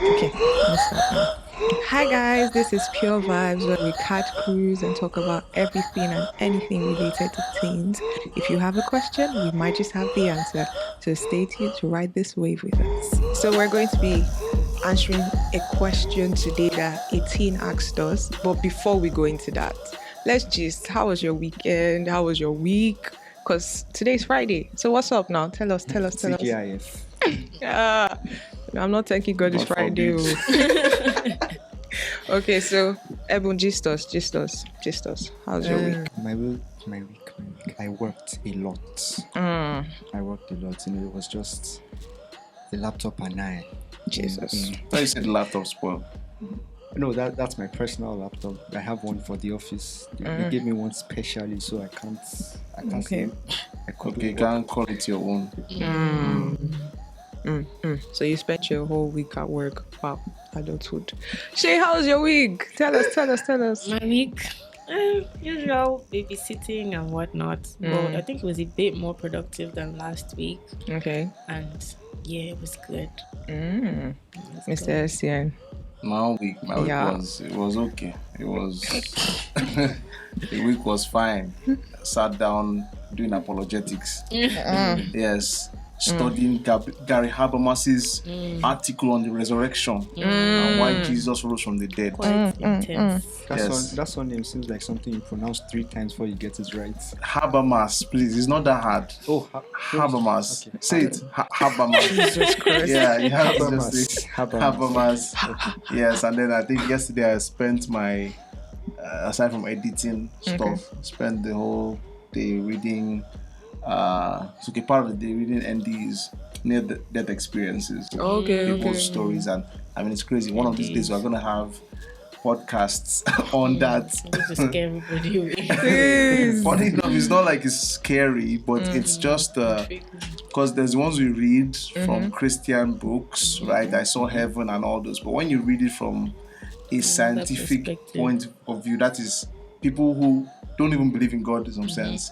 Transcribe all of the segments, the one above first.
Okay, let's start now. Hi guys, this is Pure Vibes where we catch cruise and talk about everything and anything related to teens. If you have a question, we might just have the answer. So stay tuned to ride this wave with us. So we're going to be answering a question today that a teen asked us. But before we go into that, let's just, how was your weekend? How was your week? Because today's Friday. So what's up now? Tell us. TGIF. Yeah. I'm not thanking God it's Friday. Okay, so Ebon, gist us. How's your week? My week. I worked a lot. It was just the laptop and I. Jesus. I you said the laptop spoiled. No, that's my personal laptop. I have one for the office. They gave me one specially, so I can't Okay. say I couldn't Okay, you work. can't call it your own. So you spent your whole week at work. Wow, adulthood. Shay, how's your week? Tell us. My week, usual babysitting and whatnot. But I think it was a bit more productive than last week. Okay. And yeah, it was good. Mr. Essien. My week was okay. It was the week was fine. Sat down doing apologetics. Yes. Studying Gary Habermas's article on the resurrection and why Jesus rose from the dead. Quite intense. That one name seems like something you pronounce 3 times before you get it right. Habermas, please. It's not that hard. Oh, Habermas. Okay. Say it. Habermas. Jesus Christ. Yeah, you have to Habermas. just say Habermas. Habermas. Yes, and then I think yesterday I spent my, aside from editing stuff, spent the whole day reading. So part of the day reading NDs, near-death experiences, people's stories, and I mean it's crazy. One of these days we're gonna have podcasts on that. To scare everybody away. Funny enough, it's not like it's scary, but it's just because there's ones we read from Christian books, right? I saw Heaven and all those, but when you read it from a scientific point of view, that is people who don't even believe in God in some sense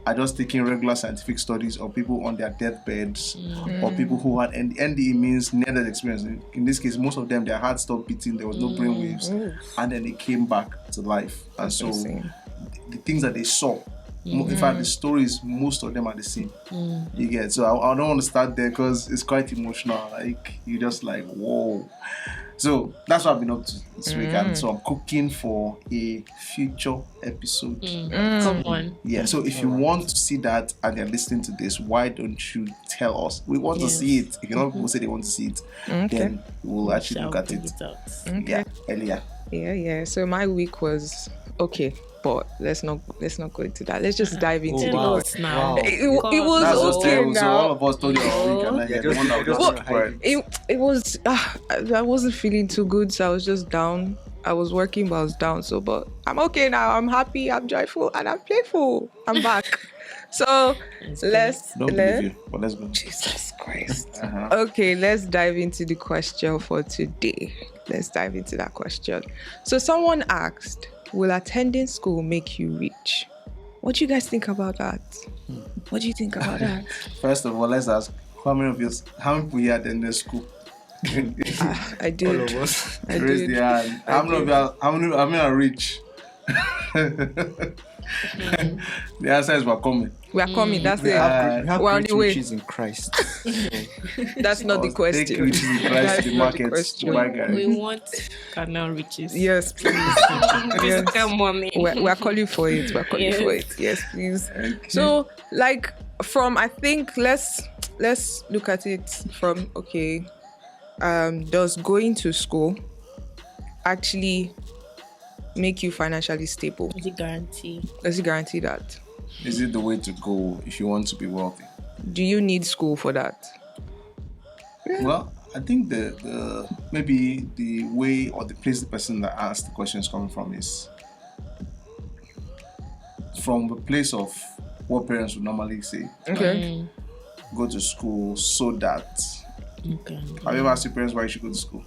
are just taking regular scientific studies of people on their deathbeds or people who had NDE means near-death experience. In this case, most of them, their heart stopped beating, there was no brain waves, and then they came back to life. And so the things that they saw, in fact, the stories, most of them are the same. You get, so I don't want to start there because it's quite emotional. Like, you just like, whoa. So that's what I've been up to this week, and so I'm cooking for a future episode. Come on. Yeah, so if you want to see that and you're listening to this, why don't you tell us? We want to see it. If not people say they want to see it, then we'll actually look at it. Yeah, earlier. Yeah. So my week was okay, but let's not go into that. Let's just dive into Tell the us now. It was That's okay so now. all of us told you our week, and then the one that was just surprised. It was I wasn't feeling too good, so I was just down. I was working, but I was down. So, but I'm okay now. I'm happy. I'm joyful, and I'm playful. I'm back. So let's Believe you, but let's go. Jesus Christ. Okay, let's dive into the question for today. Let's dive into that question. So someone asked, will attending school make you rich? What do you guys think about that? What do you think about that? First of all, let's ask how many people here attended school? I did. All of us. I Raise did. the hand. How many are rich? The answer is we're coming. We are coming. That's We it. have We're on great the way. riches in Christ. That's not the Take question. riches in Christ That's to the not the market question. to buy Gary. We want carnal riches. Yes, please. Physical money. We're calling for it. We're calling for it. Yes, please. So, like, I think let's look at it from does going to school actually make you financially stable? Is it guarantee? Does it guarantee that? Is it the way to go if you want to be wealthy? Do you need school for that? Well, I think the maybe the way or the place the person that asked the question is coming from is from the place of what parents would normally say. Okay. Go to school so that. Okay. Have you ever asked your parents why you should go to school?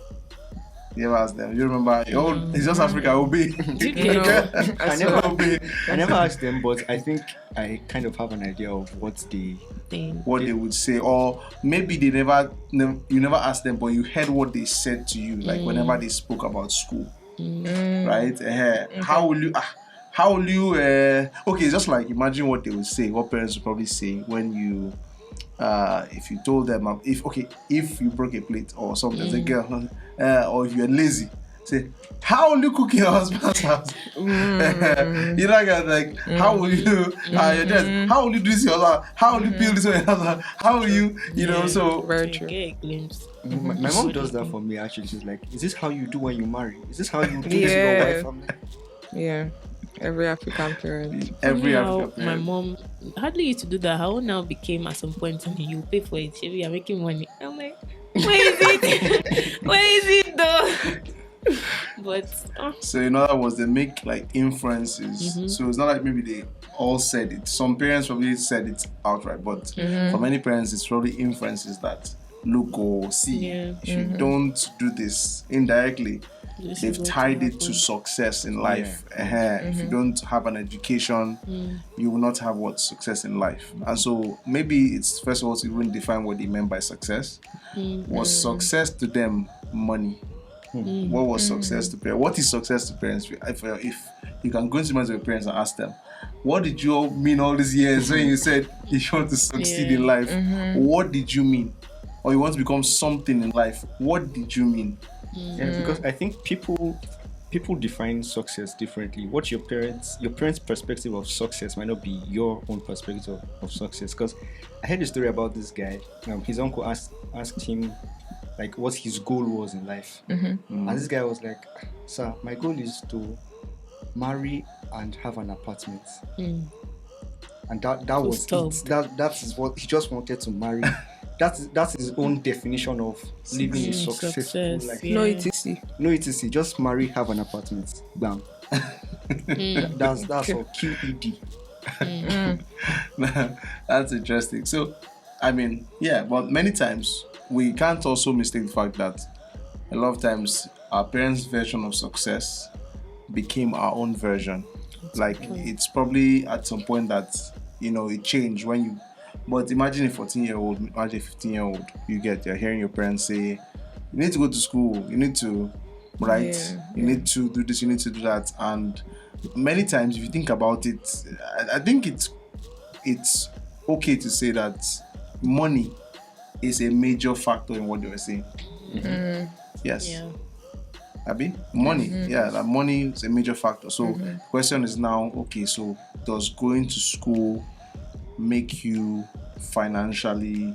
You ever ask them? You remember? Oh, it's just Africa. Obey. Did You know, I I never, Obey. I never asked them, but I think I kind of have an idea of what they. thing. What they would say, or maybe they you never asked them, but you heard what they said to you, like whenever they spoke about school, right? How will you? Okay, just like imagine what they would say. What parents would probably say when you, if you told them, if you broke a plate or something, as a girl, or if you're lazy, say, how will you cook in your husband's house? You know, like, how will you, your dad, how will you do this in your house? How will you peel this in your house? How will you, you know, so. very Get true. a glimpse. My mom does that for me, actually. She's like, is this how you do when you marry? Is this how you do this in your wife? I'm like, Yeah, every African parent. Every Now, African my parent. mom hardly used to do that. Her own now became at some point, you pay for it. You're making money. I'm like, where is it? Where is it though? But So in other words, they make like inferences. So it's not like maybe they all said it. Some parents probably said it outright, but for many parents, it's probably inferences that look or see. Yeah. If you don't do this indirectly, this they've is what tied it to happen. success in life. If you don't have an education, you will not have what success in life. And so maybe it's first of all to even define what they meant by success. Was success to them money? What was success to parents? What is success to parents? If you can go into your parents and ask them, what did you all mean all these years when you said you want to succeed in life? What did you mean? Or you want to become something in life? What did you mean? yeah, because I think people define success differently. What your parents' perspective of success might not be your own perspective of success. Because I heard a story about this guy. His uncle asked him like what his goal was in life, and this guy was like, "Sir, my goal is to marry and have an apartment." And that was tough. it. That is what he just wanted to marry. That's his own definition of living a successful Success, life. yeah. No etc. No etc. Just marry, have an apartment. Bam. That's all. QED. That's interesting. So, I mean, yeah, but many times we can't also mistake the fact that a lot of times our parents' version of success became our own version. Like it's probably at some point that it changed when you. But imagine a 14-year-old, imagine a 15-year-old. You're hearing your parents say, "You need to go to school. You need to write. You need to do this. You need to do that." And many times, if you think about it, I think it's okay to say that money is a major factor in what they were saying. Yes. Yeah. Abi? Money. Yeah, that money is a major factor. So the question is now, okay, so does going to school make you financially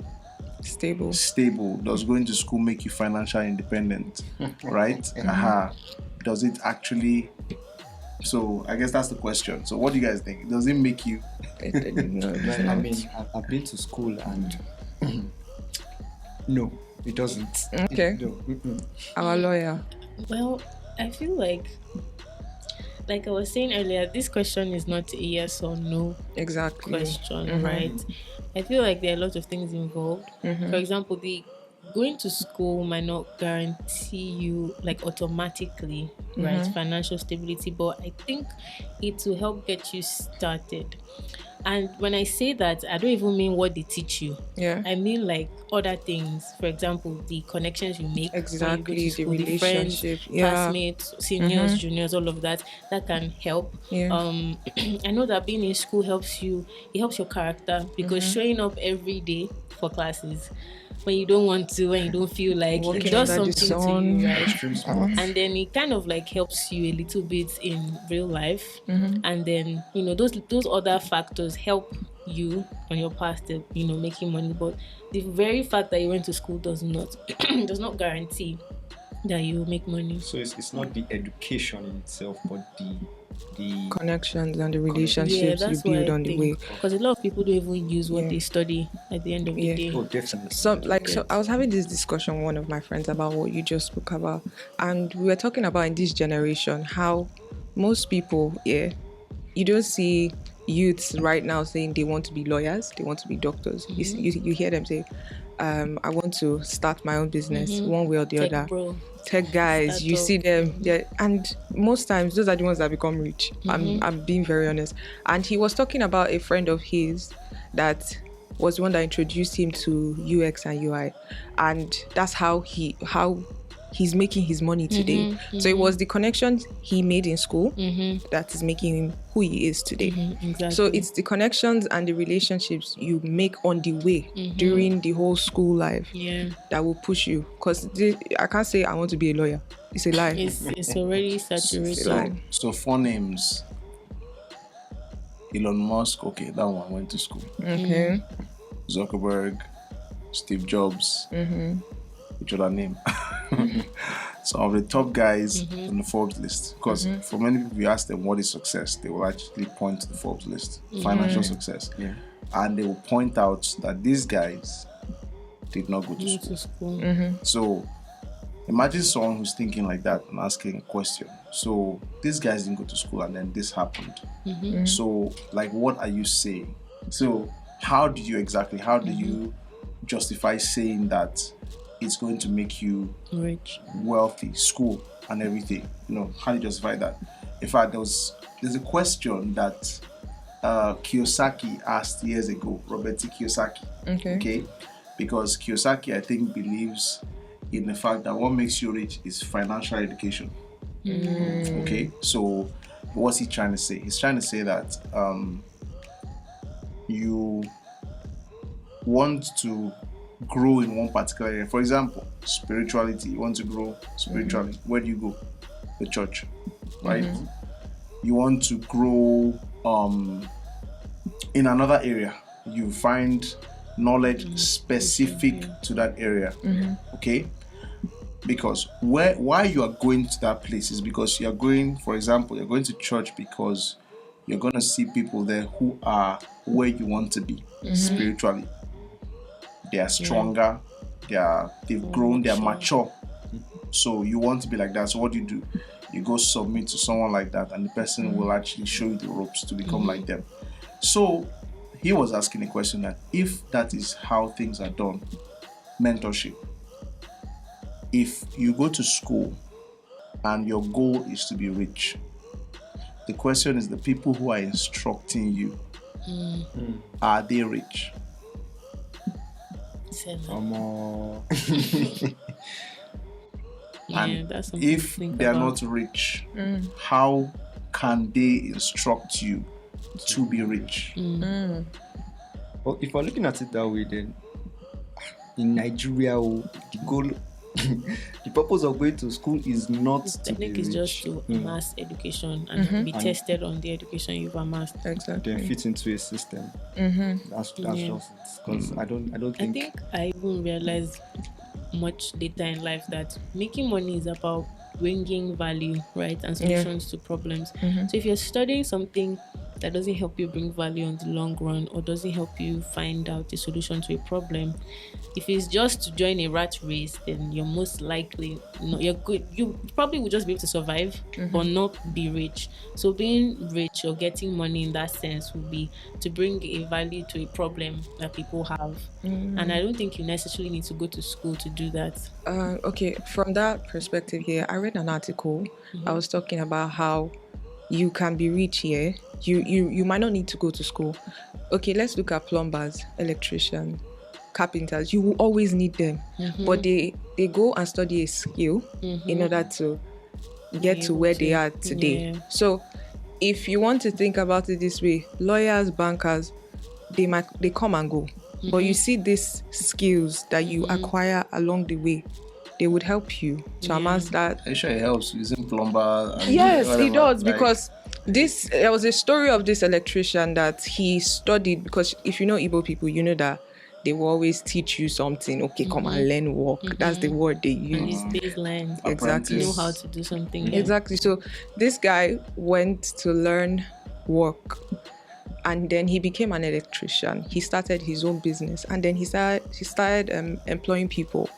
stable? Does going to school make you financially independent? Right? Does it actually? So I guess that's the question. So what do you guys think? Does it make you? I mean, I've been to school and no, it doesn't. Okay. No. Our lawyer. Well, I feel like I was saying earlier, this question is not a yes or no Exactly. question, right? I feel like there are a lot of things involved. For example, the going to school might not guarantee you automatically, right, financial stability, but I think it will help get you started. And when I say that, I don't even mean what they teach you. Yeah. I mean other things. For example, the connections you make. Exactly, when you go to the school, relationship, friends, classmates, seniors, juniors, all of that. That can help. Yeah. I know that being in school helps you. It helps your character because showing up every day for classes when you don't want to, when you don't feel like it Working does under the something to you, right? Extreme sports. And then it kind of helps you a little bit in real life, and then those other factors help you on your path to making money. But the very fact that you went to school does not guarantee that you will make money. So it's not the education in itself, but the Connections and the relationships you build on the way. Because a lot of people don't even use what they study at the end of the day. Oh, definitely. So I was having this discussion with one of my friends about what you just spoke about, and we were talking about in this generation how most people, you don't see youths right now saying they want to be lawyers, they want to be doctors. You hear them say, I want to start my own business one way or the Tech other. bro. Tech guys, you Startup. see them, and most times those are the ones that become rich. I'm being very honest. And he was talking about a friend of his that was the one that introduced him to UX and UI, and that's how he's making his money today. So it was the connections he made in school that is making him who he is today. Exactly. So it's the connections and the relationships you make on the way during the whole school life that will push you. Because I can't say I want to be a lawyer. It's a lie. It's already saturated. So four names. Elon Musk, okay, that one went to school. Okay. Zuckerberg, Steve Jobs, which other name? Some of the top guys on the Forbes list. Because for many people, you ask them what is success, they will actually point to the Forbes list, financial success. Yeah. And they will point out that these guys did not go to school. So imagine someone who's thinking like that and asking a question. So these guys didn't go to school and then this happened. So like, what are you saying? So how do you justify saying that it's going to make you Rich. wealthy, school and everything? You know, how do you justify that? In fact, there's a question that Kiyosaki asked years ago, Robert T. Kiyosaki. Okay? Because Kiyosaki, I think, believes in the fact that what makes you rich is financial education. Okay? So what's he trying to say? He's trying to say that you want to grow in one particular area. For example, spirituality. You want to grow spiritually. Where do you go? The church, right? You want to grow in another area. You find knowledge specific to that area. Okay? Because why you are going to that place is because you are going, for example, you're going to church because you're going to see people there who are where you want to be spiritually. They are stronger, they've grown, they are mature. So you want to be like that. So what do? You go submit to someone like that, and the person will actually show you the ropes to become like them. So he was asking a question that if that is how things are done, mentorship. If you go to school and your goal is to be rich, the question is, the people who are instructing you, are they rich? And that's something if to think they are about. not rich, how can they instruct you to be rich? Well, if we're looking at it that way, then in Nigeria, the goal, the purpose of going to school is not I to be think it's rich. just to amass education and be tested on the education you've amassed. Exactly. Then fit into a system. That's just it. Because I don't I think. think I even realized much later in life that making money is about bringing value, right, and solutions to problems. So if you're studying something that doesn't help you bring value on the long run, or doesn't help you find out the solution to a problem, if it's just to join a rat race, then you're most likely you're good. You probably will just be able to survive, but not be rich. So being rich or getting money in that sense would be to bring a value to a problem that people have. And I don't think you necessarily need to go to school to do that. Okay, from that perspective here, I read an article. I was talking about how you can be rich here. You might not need to go to school. Okay, let's look at plumbers, electricians, carpenters. You will always need them, but they go and study a skill in order to get to where they are today. So if you want to think about it this way, lawyers, bankers, they come and go, but you see these skills that you acquire along the way, they would help you to amass that. Are you sure it helps using plumber? Yes, whatever, it does, like, because there was a story of this electrician that he studied, because if you know Igbo people, you know that they will always teach you something. Okay, come and learn work. That's the word they And use. it's baseline. Exactly. You know how to do something. Exactly. So this guy went to learn work, and then he became an electrician. He started his own business, and then he started employing people.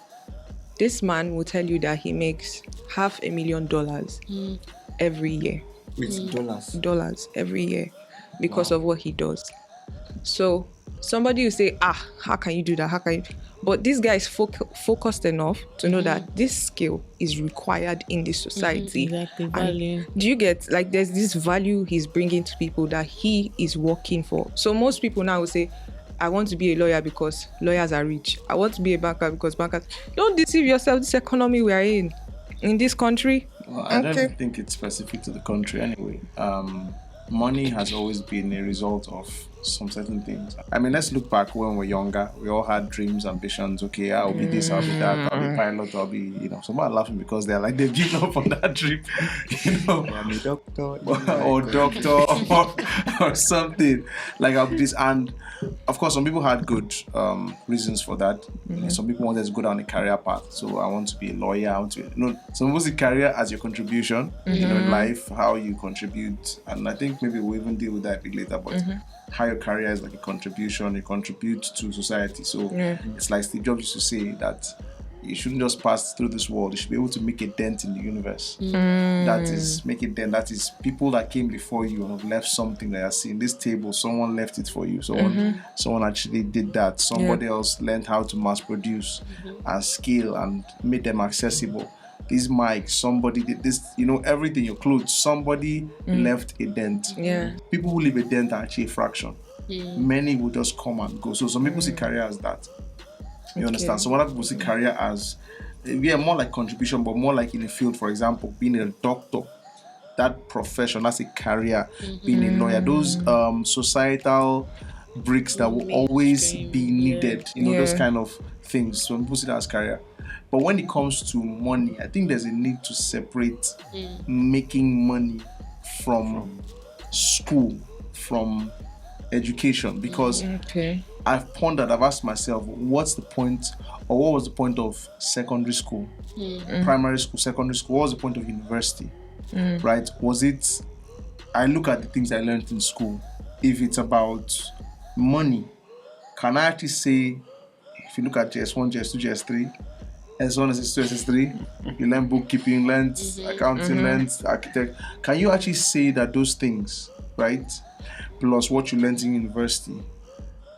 This man will tell you that he makes $500,000 every year. With dollars. Dollars every year because of what he does. So somebody will say, how can you do that? How can you? But this guy is focused enough to know that this skill is required in this society. Exactly, And value. do you get, like, there's this value he's bringing to people that he is working for. So most people now will say, I want to be a lawyer because lawyers are rich. I want to be a banker because bankers. Don't deceive yourself. This economy we are in this country. Well, I don't even think it's specific to the country anyway. Money has always been a result of some certain things. I mean, let's look back when we were younger. We all had dreams, ambitions. Okay, I'll be this, I'll be that, I'll be pilot, I'll be, some are laughing because they're like, they've given up on that dream, I'm a doctor. or doctor or something. Like, I'll be this. And of course, some people had good reasons for that. Some people wanted to go down a career path. So I want to be a lawyer. I want to be, some people see career as your contribution, in life, how you contribute. And I think maybe we'll even deal with that a bit later. But how your career is like a contribution, you contribute to society. So it's like Steve Jobs used to say that you shouldn't just pass through this world. You should be able to make a dent in the universe. That is, make a dent. That is, people that came before you and have left something that you see. In this table, someone left it for you. Someone actually did that. Somebody else learned how to mass produce and scale and made them accessible. These mics, somebody did this, everything, your clothes, somebody left a dent. Yeah. People who leave a dent are actually a fraction. Many will just come and go. So some people see career as that. You understand? So other people see career as, more like contribution, but more like in a field, for example, being a doctor. That profession, that's a career. Being a lawyer, those societal bricks that will always be needed. Those kind of things. So people see that as career. But when it comes to money, I think there's a need to separate making money from school, from education, because I've pondered, I've asked myself, what's the point, or what was the point of secondary school, primary school, secondary school, what was the point of university, right? Was it, I look at the things I learned in school, if it's about money, can I actually say, if you look at JS1, JS2, JS3, S1, S2, S3, you learn bookkeeping, learn accounting, learn architect. Can you actually say that those things, right, plus what you learned in university,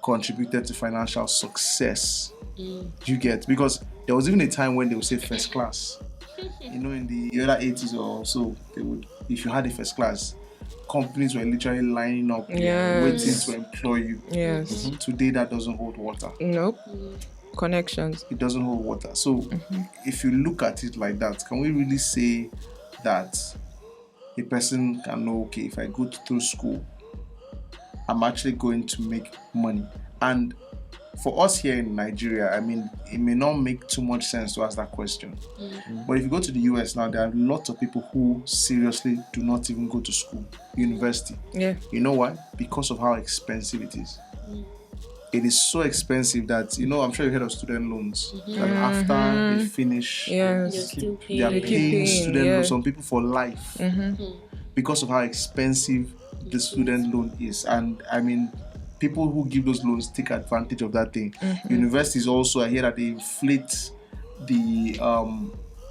contributed to financial success? You get? Because there was even a time when they would say first class. In the other 80s or so, they would, if you had a first class, companies were literally lining up, waiting to employ you. Yes. Today, that doesn't hold water. Nope. Connections. It doesn't hold water. So if you look at it like that, can we really say that a person can know, okay, if I go through school, I'm actually going to make money? And for us here in Nigeria, I mean, it may not make too much sense to ask that question. But if you go to the US now, there are lots of people who seriously do not even go to school, university. Yeah. You know why? Because of how expensive it is. It is so expensive that, I'm sure you heard of student loans. Like after they finish, Yes. they are paying student loans, some people for life, because of how expensive the student loan is. And I mean, people who give those loans take advantage of that thing. Universities also, I hear that they inflate the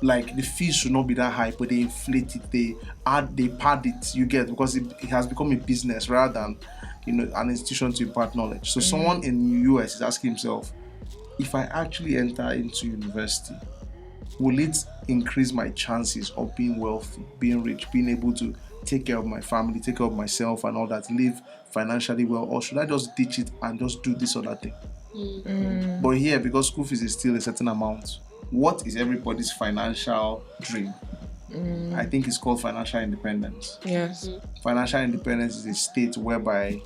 the fees should not be that high, but they inflate it, they pad it, you get, because it has become a business rather than an institution to impart knowledge. So someone in the US is asking himself, if I actually enter into university, will it increase my chances of being wealthy, being rich, being able to take care of my family, take care of myself and all that, live financially well, or should I just ditch it and just do this or that thing? But here, because school fees is still a certain amount, what is everybody's financial dream? I think it's called financial independence. Yes. Financial independence is a state whereby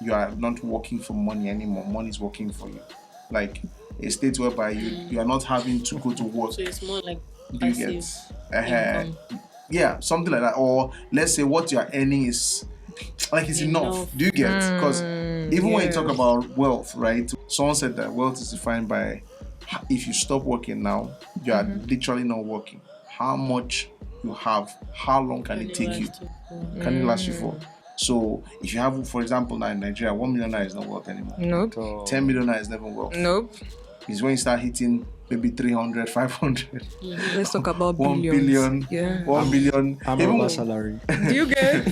you are not working for money anymore. Money is working for you. Like a state whereby you are not having to go to work. So it's more like Do you passive get? Yeah, something like that. Or let's say what you are earning is like it's enough. Do you get? Because even when you talk about wealth, right? Someone said that wealth is defined by, if you stop working now, you are literally not working. How much you have, how long can it take you? Can it last you for? So if you have, for example, now in Nigeria, 1 million naira is not wealth anymore. Nope. 10 million naira is never wealth. Nope. is when you start hitting maybe 300, 500. Let's talk about 1 billions. billion, Yeah. 1 billion. I'm Even, over salary. Do you get?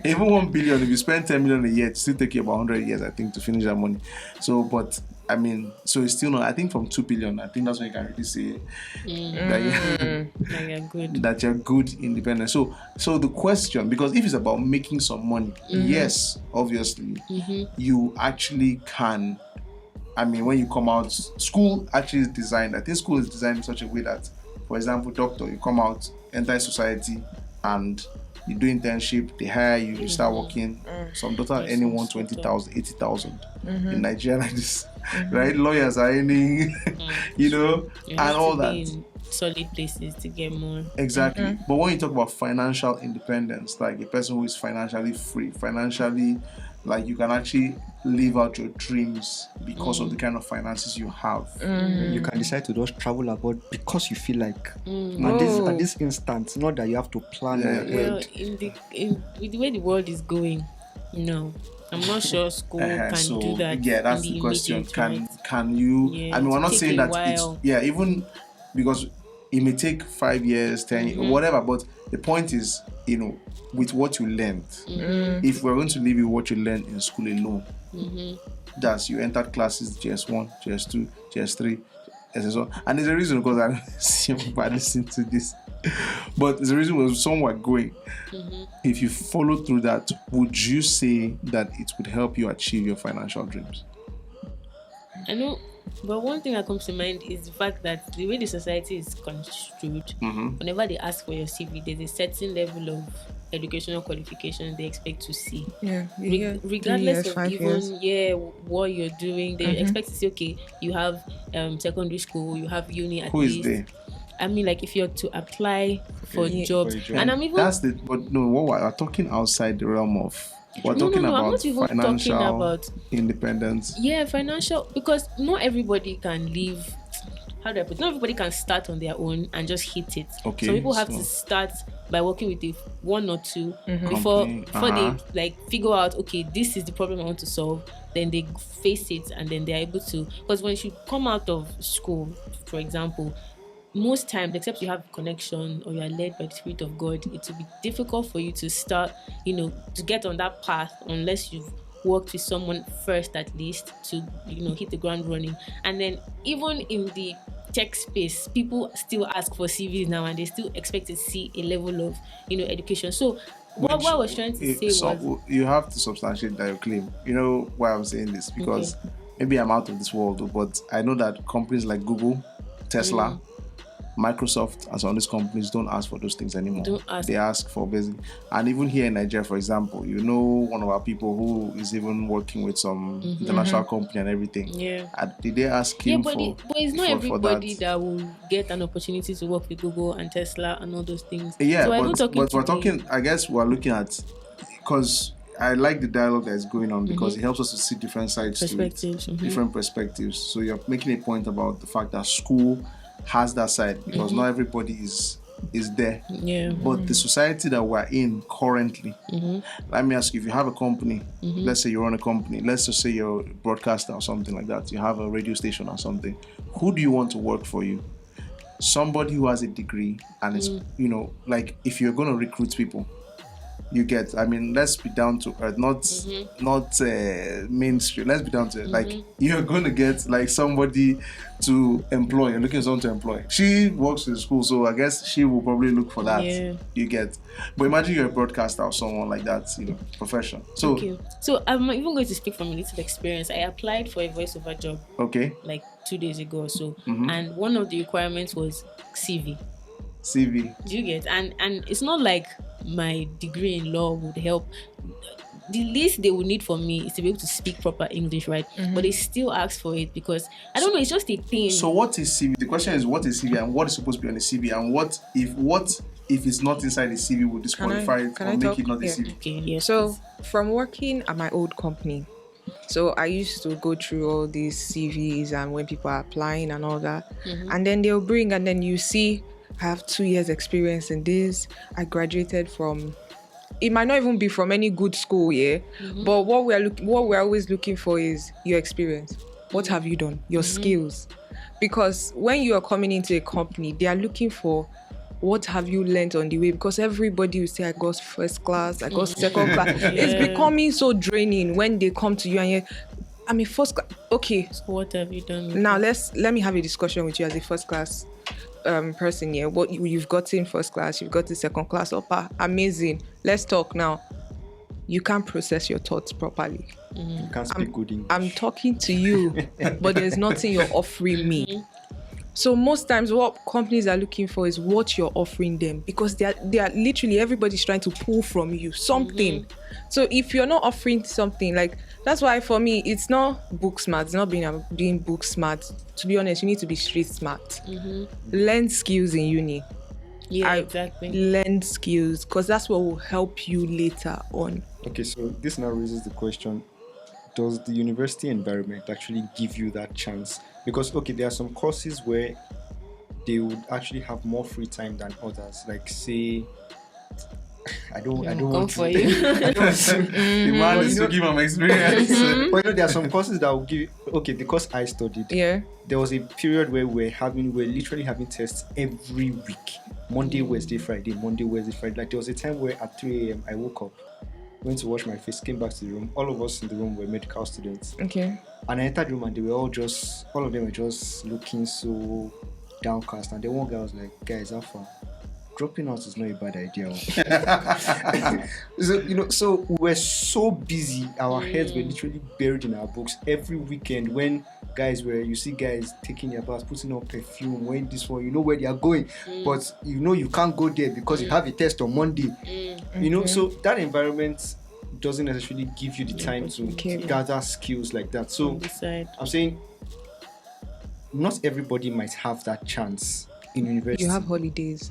even 1 billion, if you spend 10 million a year, it still take you about 100 years, I think, to finish that money. So, but I mean, so it's still not, I think from 2 billion, I think that's when you can really say Like you're good. that you're good independent. So the question, because if it's about making some money, yes, obviously, you actually can. I mean, when you come out, school actually is designed. I think school is designed in such a way that, for example, doctor, you come out, enter society, and you do internship, they hire you, you start working. Some doctors are earning 120,000, 80,000 in Nigeria like this, right? Lawyers are earning, and all that. In solid places to get more. Exactly. But when you talk about financial independence, like a person who is financially free, financially, like you can actually live out your dreams because of the kind of finances you have. You can decide to just travel abroad because you feel like at this instant, not that you have to plan ahead. Well, with the way the world is going, I'm not sure school can do that. Yeah, that's the question. Can you? Yeah, I mean, we're not take saying a that while. even because it may take 5 years, 10 years, whatever. But the point is, with what you learned, if we're going to leave you what you learned in school alone, that's you entered classes GS1, GS2, GS3, SS1, and there's a reason because I see people listening to this. But there's a reason where some were going. If you follow through that, would you say that it would help you achieve your financial dreams? I know, but one thing that comes to mind is the fact that the way the society is construed, whenever they ask for your CV, there's a certain level of educational qualifications they expect to see. Yeah. Regardless of 5 even years. what you're doing, they expect to see, okay, you have secondary school, you have uni at Who least. is there? I mean, like if you're to apply for jobs, for a job. and I'm even but no, what we're talking outside the realm of. We're talking I'm about not even financial talking about independence. Yeah, financial, because not everybody can live. How do I put it? Not everybody can start on their own and just hit it. Okay, Some people have so to start by working with a one or two before they like figure out, okay, this is the problem I want to solve. Then they face it and then they're able to. Because when you come out of school, for example, most times, except you have connection or you are led by the Spirit of God, it will be difficult for you to start, to get on that path unless you've worked with someone first, at least, to, hit the ground running. And then even in the tech space, people still ask for CVs now and they still expect to see a level of, education. So what I was trying to say was... You have to substantiate that your claim. You know why I'm saying this? Because maybe I'm out of this world, but I know that companies like Google, Tesla, Microsoft and some of these companies don't ask for those things anymore. They ask for basic. And even here in Nigeria, for example, one of our people who is even working with some international company and everything. Yeah. Did they ask him but it's not everybody that will get an opportunity to work with Google and Tesla and all those things. Yeah, so but we're talking, I guess we're looking at, because I like the dialogue that is going on because it helps us to see different sides to it, different perspectives. So you're making a point about the fact that school has that side because not everybody is there. Yeah. But the society that we're in currently, let me ask you, if you have a company, let's say you run a company, let's just say you're a broadcaster or something like that, you have a radio station or something, who do you want to work for you? Somebody who has a degree and is, like if you're going to recruit people, you get, let's be down to earth, not mainstream. Let's be down to earth. Like you're going to get like somebody to employ. You're looking for someone to employ. She works in school, so I guess she will probably look for that. Yeah. You get. But imagine you're a broadcaster or someone like that, profession. So okay. So I'm even going to speak from a little experience. I applied for a voiceover job. Okay. Like 2 days ago or so, and one of the requirements was CV. Do you get? And it's not like my degree in law would help. The least they would need from me is to be able to speak proper English, right? But they still ask for it because I don't know, it's just a thing. So what is CV? The question is what is CV and what is supposed to be on the CV and what if it's not inside the CV would disqualify it or make it not the CV? Okay, yes. So from working at my old company, so I used to go through all these CVs and when people are applying and all that, and then they'll bring and then you see I have 2 years experience in this. I graduated from, it might not even be from any good school, but what we're always looking for is your experience. What have you done? Your skills. Because when you are coming into a company, they are looking for what have you learned on the way? Because everybody will say, I got first class, I got second class. It's becoming so draining when they come to you and you're, I mean, first class. Okay. So what have you done? Now let me have a discussion with you as a first class person here. What you've gotten first class, you've got the second class upper. Amazing. Let's talk now. You can't process your thoughts properly. You can't speak good English. I'm talking to you, but there's nothing you're offering me. So most times what companies are looking for is what you're offering them, because they are literally, everybody's trying to pull from you something. So if you're not offering something, like, that's why for me it's not book smart, it's not being book smart. To be honest, you need to be street smart. Learn skills in uni. Exactly. Learn skills, because that's what will help you later on. Okay, so this now raises the question, does the university environment actually give you that chance? Because, okay, there are some courses where they would actually have more free time than others. Like, say, I don't want for to... you. The man is to give him experience. But there are some courses that will give... Okay, the course I studied, there was a period where we're literally having tests every week. Monday, Wednesday, Friday, Monday, Wednesday, Friday. Like, there was a time where at 3 a.m. I woke up, went to wash my face, came back to the room. All of us in the room were medical students. Okay. And I entered the room and they were all of them were just looking so downcast. And then one guy was like, guys, how far? Dropping out is not a bad idea. So we were so busy, our heads were literally buried in our books. Every weekend when you see guys taking their baths, putting on perfume, wearing this one, you know where they are going, but you can't go there because you have a test on Monday. So that environment doesn't necessarily give you the time to gather skills like that. So I'm saying not everybody might have that chance in university. You have holidays.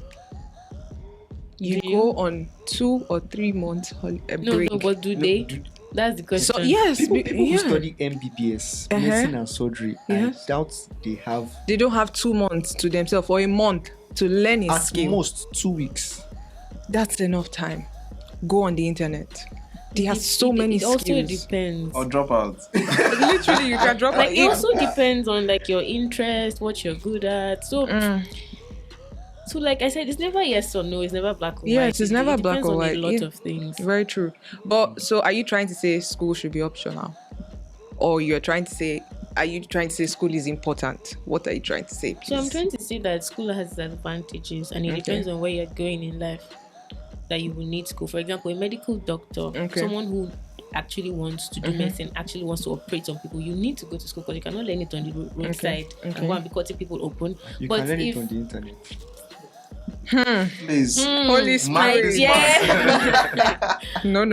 You go on 2 or 3 months break. No, but do they? That's the question. So, yes, people who study MBBS, medicine and surgery, I doubt they have. They don't have 2 months to themselves or a month to learn a skill. At most 2 weeks. That's enough time. Go on the internet. They have so many skills. It also depends. Or drop out. Literally, you can drop out. It also depends on like your interest, what you're good at. So like I said, it's never yes or no. It's never black or white. Yes, it's never black or white. It depends on a lot of things. Very true. But so are you trying to say school should be optional? Or are you trying to say school is important? What are you trying to say, please? So I'm trying to say that school has advantages, and it depends on where you're going in life that you will need school. For example, a medical doctor, someone who actually wants to do medicine, actually wants to operate on people, you need to go to school because you cannot learn it on the roadside and go and be cutting people open. You can learn it on the internet. Please. Holy Spirit. No.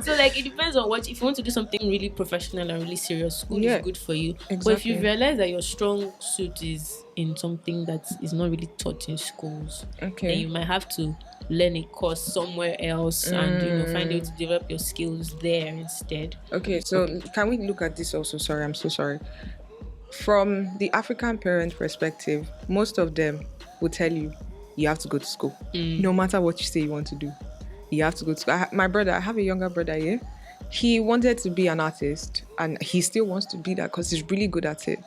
So like it depends on what. If you want to do something really professional and really serious, school is good for you. Exactly. But if you realize that your strong suit is in something that is not really taught in schools, then you might have to learn a course somewhere else and find a way to develop your skills there instead. Okay, so can we look at this also? Sorry, I'm so sorry. From the African parent perspective, most of them will tell you have to go to school. No matter what you say you want to do, you have to go to school. I have a younger brother here. He wanted to be an artist and he still wants to be that because he's really good at it.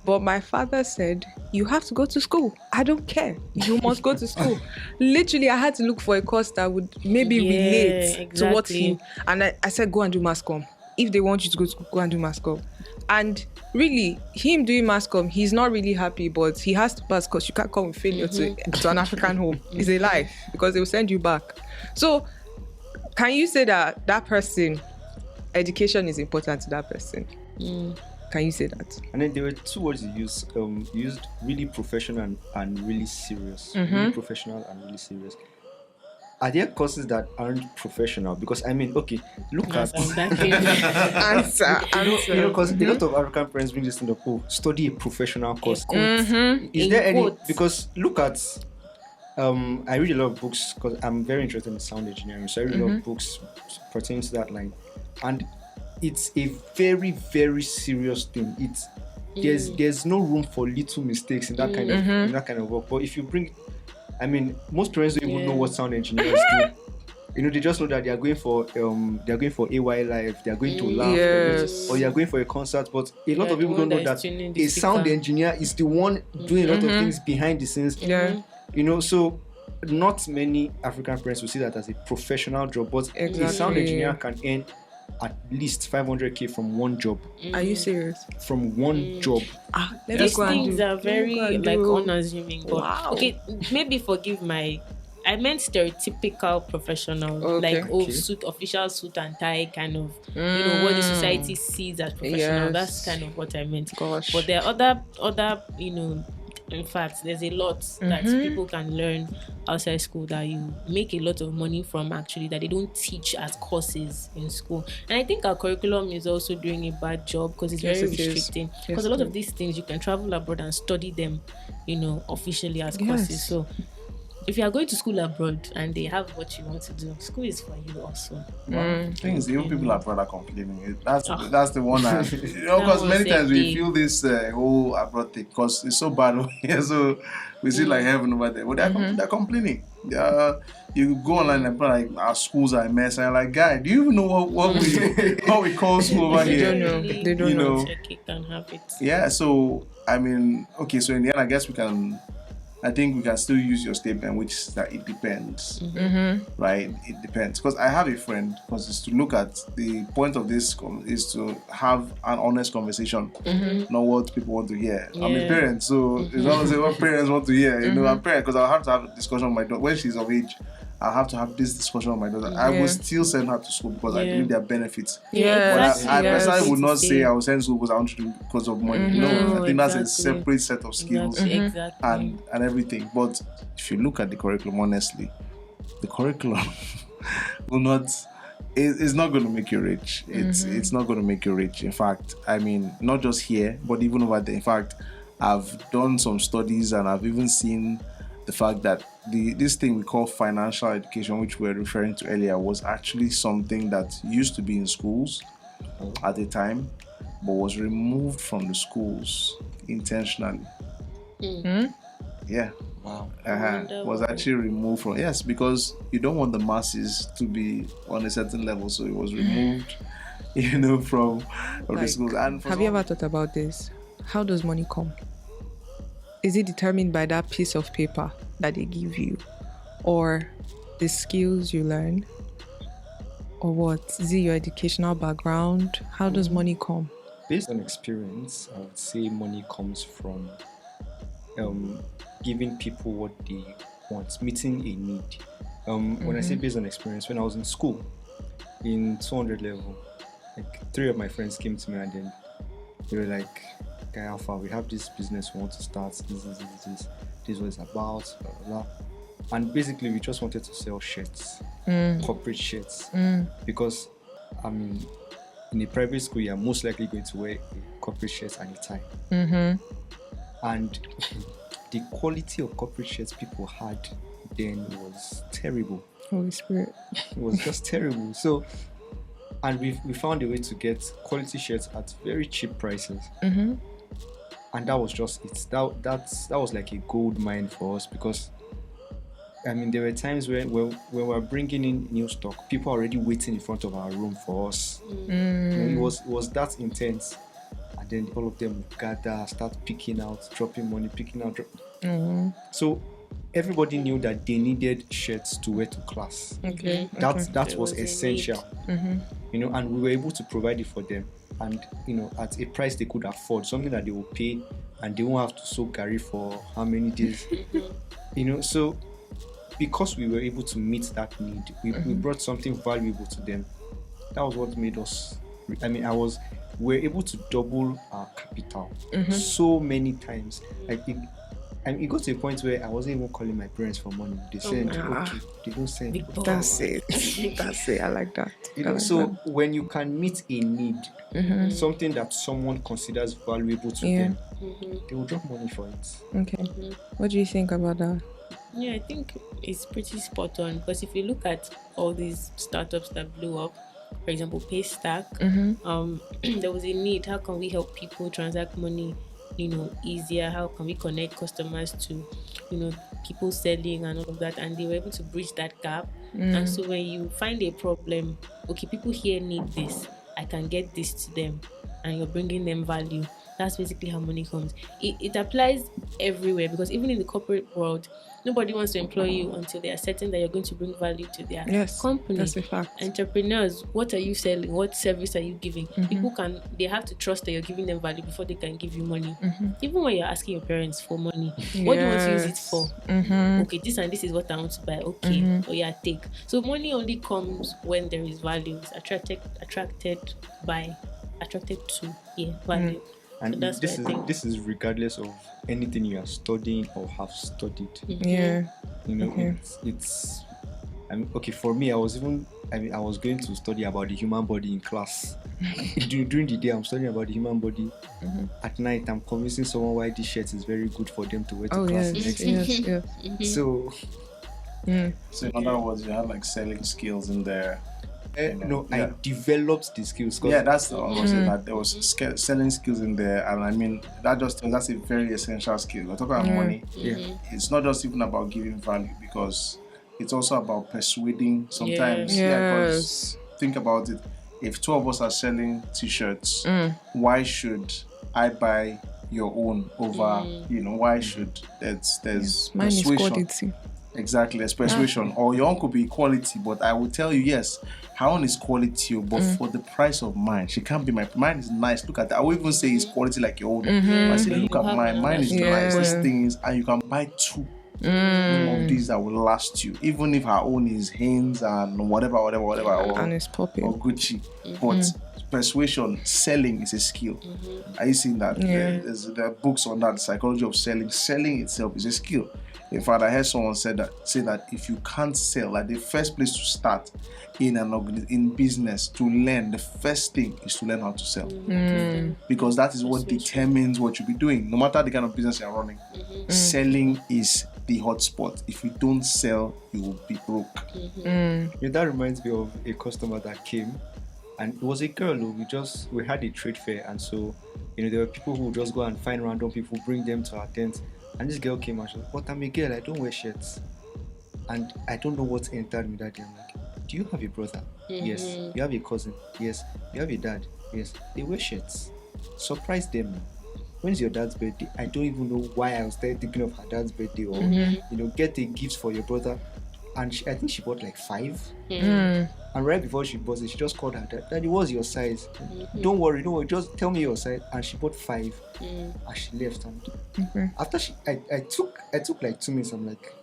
But my father said, you have to go to school. I don't care. You must go to school. Literally, I had to look for a course that would maybe relate to what he... And I said, go and do mass comm. If they want you to go to school, go and do mass comm. And really, him doing mass comm, he's not really happy, but he has to pass because you can't come with failure to an African home. It's a lie because they will send you back. So, can you say that person, education is important to that person? Can you say that? And then there were 2 words you used. You used really professional and really serious. Really professional and really serious. Are there courses that aren't professional? Because I mean, okay, look at answer. Because a lot of African parents bring this thing up. Oh, study a professional course. Is there any? Because look at, I read a lot of books because I'm very interested in sound engineering. So I read a lot of books pertaining to that line, and it's a very, very serious thing. There's no room for little mistakes in that kind of work. But if you bring, I mean, most parents don't even know what sound engineers do. They just know that they are going for AY Live, they are going to laugh, Yes. or they are going for a concert. But a lot of the people one don't know that is that tuning the a sound speaker. engineer is the one doing a lot of things behind the scenes. Yeah. So not many African parents will see that as a professional job, but a sound Exactly. engineer can earn at least 500k from one job. Are you serious? From one job. Let These me go and things do. are Let me very go and like do. unassuming. But Wow. okay, maybe forgive I meant stereotypical professional, Okay. like Okay. official suit and tie kind of, what the society sees as professional. Yes. That's kind of what I meant. Gosh. But there are other, in fact, there's a lot that people can learn outside school that you make a lot of money from, actually, that they don't teach as courses in school. And I think our curriculum is also doing a bad job because it's Yes, very it is. restricting. Yes, Because a lot it of these things you can travel abroad and study them, officially as Yes. courses. So if you are going to school abroad and they have what you want to do, school is for you also. Things even people abroad are complaining. That's the one that That because was many a times we big- feel this whole abroad thing because it's so bad over here. So we see like heaven over there, but they're complaining. You go online and put like our schools are a mess, and you're like, guy, do you even know what we call school over They here? don't know. They don't You know. know. Check it and have it. Yeah, so I mean, okay, so in the end, I think we can still use your statement, which is that it depends, right? It depends. Because I have a friend, because it's to look at the point of this is to have an honest conversation, not what people want to hear. I'm a Yeah. parent, so it's not what parents want to hear. I'm a parent because I'll have to have a discussion with my daughter when she's of age. I'll have to have this discussion with my daughter. I will still send her to school because I believe there are benefits. Yes. But I personally would not Say- say I will send school because I want to do because of money. No, I think that's a exactly. separate set of skills Exactly. and everything. But if you look at the curriculum honestly, the curriculum will not. It's not going to make you rich. It's not going to make you rich. In fact, I mean, not just here, but even over there. In fact, I've done some studies and I've even seen the fact that this thing we call financial education, which we were referring to earlier, was actually something that used to be in schools at the time, but was removed from the schools intentionally. Yeah. Wow. Was actually removed from because you don't want the masses to be on a certain level, so it was removed, from the schools. And have you ever thought about this? How does money come? Is it determined by that piece of paper that they give you, or the skills you learn, or what? Is it your educational background? How does money come? Based on experience, I would say money comes from giving people what they want, meeting a need. When I say based on experience, when I was in school, in 200 level, like 3 of my friends came to me and then they were like, "Guy Alpha, we have this business we want to start. This is what it's about, blah, blah, blah." And basically, we just wanted to sell shirts, corporate shirts, because I mean, in a private school, you're most likely going to wear a corporate shirt and a tie. And the quality of corporate shirts people had then was terrible. Holy Spirit. It was just terrible. So, and we found a way to get quality shirts at very cheap prices. And that was just it. That was like a gold mine for us, because I mean, there were times when we were bringing in new stock, people are already waiting in front of our room for us. It was that intense. And then all of them would gather, start picking out, dropping money, So everybody knew that they needed shirts to wear to class. Okay. That was essential. And we were able to provide it for them. And at a price they could afford, something that they will pay, and they won't have to soak Gary for how many days. So because we were able to meet that need, we brought something valuable to them. That was what made us. I mean, we were able to double our capital so many times. And it got to a point where I wasn't even calling my parents for money. They said, okay, they don't send. That's it. That's it. I like that. When you can meet a need, something that someone considers valuable to them, they will drop money for it. Okay. What do you think about that? Yeah, I think it's pretty spot on, because if you look at all these startups that blew up, for example, Paystack, there was a need. How can we help people transact money, easier? How can we connect customers to, people selling and all of that, and they were able to bridge that gap. And so when you find a problem, okay, people here need this, I can get this to them, and you're bringing them value. That's basically how money comes. It applies everywhere, because even in the corporate world, nobody wants to employ you until they are certain that you're going to bring value to their Yes, company. that's a fact. Entrepreneurs, what are you selling? What service are you giving? They have to trust that you're giving them value before they can give you money. Even when you're asking your parents for money, what do you want to use it for? Okay, this and this is what I want to buy. Okay, oh yeah, take. So money only comes when there is value. It's attracted to value. And So that's this what I is think. this is regardless of anything you are studying or have studied. Yeah. You know, Okay. it's I mean, okay, for me, I was going to study about the human body in class. During the day, I'm studying about the human body. At night, I'm convincing someone why this shirt is very good for them to wear to Oh class yes, next day. yes. So, So in other words, you had like selling skills in there. no, Yeah. I developed the skills. 'Cause Yeah, that's what I was saying, that there was selling skills in there, and I mean that's a very essential skill. We're talking about money. Yeah. It's not just even about giving value, because it's also about persuading. Sometimes, because Yes. think about it. If two of us are selling t-shirts, why should I buy your own over? Why should there's Mine is persuasion? quality. Exactly, there's persuasion. Or your own could be quality, but I will tell you, yes, her own is quality, but for the price of mine, she can't be mine is nice. Look at that. I will even say it's quality like your own. But I say, But look you at have mine. Mine is another nice. This Yeah. thing is, and you can buy two of these that will last you, even if her own is Hanes and whatever, or And it's popping. Gucci. But persuasion, selling is a skill. Are you seeing that? Yeah. There are books on that, the psychology of selling. Selling itself is a skill. In fact, I heard someone say that if you can't sell, like the first place to start in business to learn, the first thing is to learn how to sell, because that is what determines what you'll be doing, no matter the kind of business you're running. Selling is the hot spot. If you don't sell, you will be broke. Yeah, that reminds me of a customer that came, and it was a girl who we had a trade fair, and so there were people who would just go and find random people, bring them to our tent, and this girl came and she was, but I'm a girl, I don't wear shirts. And I don't know what entered me that day. I'm like, do you have a brother? Yes. You have a cousin? Yes. You have a dad? Yes. They wear shirts. Surprise them. When's your dad's birthday? I don't even know why I was thinking of her dad's birthday, or get a gift for your brother. And I think she bought like 5. And right before she bought it, she just called her dad. Daddy, what's your size? Don't worry, just tell me your size. And she bought 5. And she left. And after I took like 2 minutes. I'm like,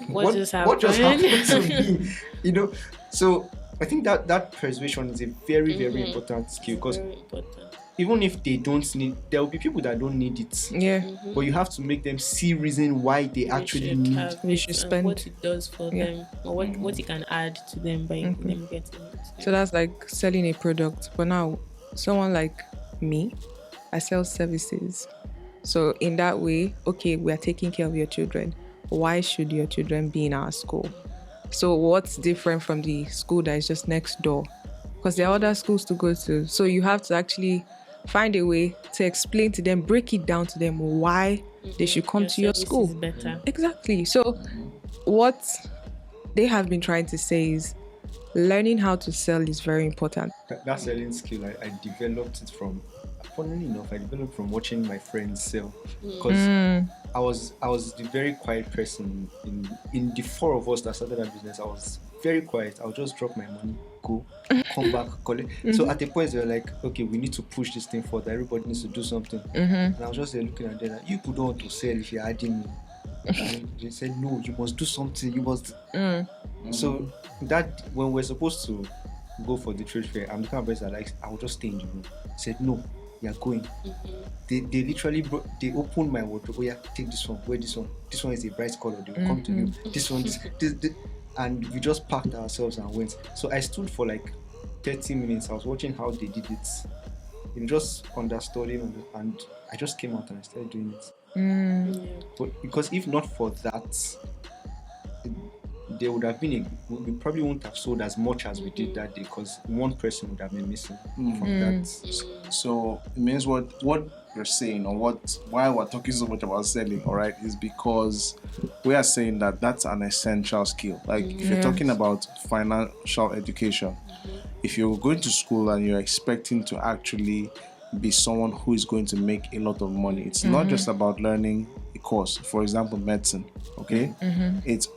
What just happened to me? So I think that persuasion is a very, very important skill, because Very important. even if they don't need, there will be people that don't need it. Yeah. But you have to make them see reason why they actually need. We should spend. What it does for them, or what it can add to them by them getting it. So that's like selling a product. But now, someone like me, I sell services. So in that way, okay, we are taking care of your children. Why should your children be in our school? So what's different from the school that is just next door? Because there are other schools to go to. So you have to actually find a way to explain to them, break it down to them why they should come to your service school. is better. Exactly. So what they have been trying to say is learning how to sell is very important. That selling skill, I developed it from, funnily enough, I developed from watching my friends sell. Because I was the very quiet person in the 4 of us that started that business. I was very quiet. I'll just drop my money, go, come back, collect. So at a point they were like, okay, we need to push this thing further. Everybody needs to do something. And I was just there looking at them like, you people don't want to sell if you're adding me. And they said, no, you must do something. You must. So that when we're supposed to go for the trade fair, I'm the kind of person that likes, I will just stay in the room. Said, no, you're going. They literally they opened my wardrobe. Oh yeah, take this one, wear this one. This one is a bright color. They will come to you. This one, this, and we just packed ourselves and went. So I stood for like 30 minutes. I was watching how they did it, and just understanding, and I just came out and I started doing it. But because if not for that, there would have been we probably wouldn't have sold as much as we did that day because one person would have been missing from that. So it means what you're saying, or why we're talking so much about selling, all right, is because we are saying that that's an essential skill. Like if you're talking about financial education, if you're going to school and you're expecting to actually be someone who is going to make a lot of money, it's not just about learning a course. For example, medicine. Okay, it's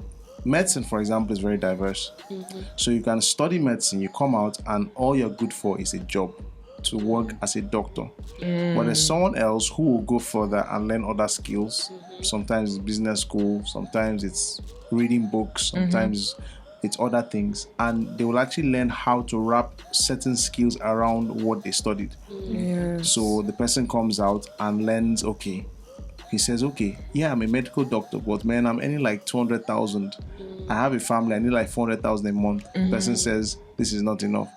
medicine, for example, is very diverse. So you can study medicine, you come out, and all you're good for is a job, to work as a doctor. But there's someone else who will go further and learn other skills. Sometimes it's business school, sometimes it's reading books, sometimes it's other things, and they will actually learn how to wrap certain skills around what they studied. So the person comes out and learns, okay, he says, okay, yeah, I'm a medical doctor, but man, I'm earning like 200,000. I have a family, I need like 400,000 a month. The person says, this is not enough.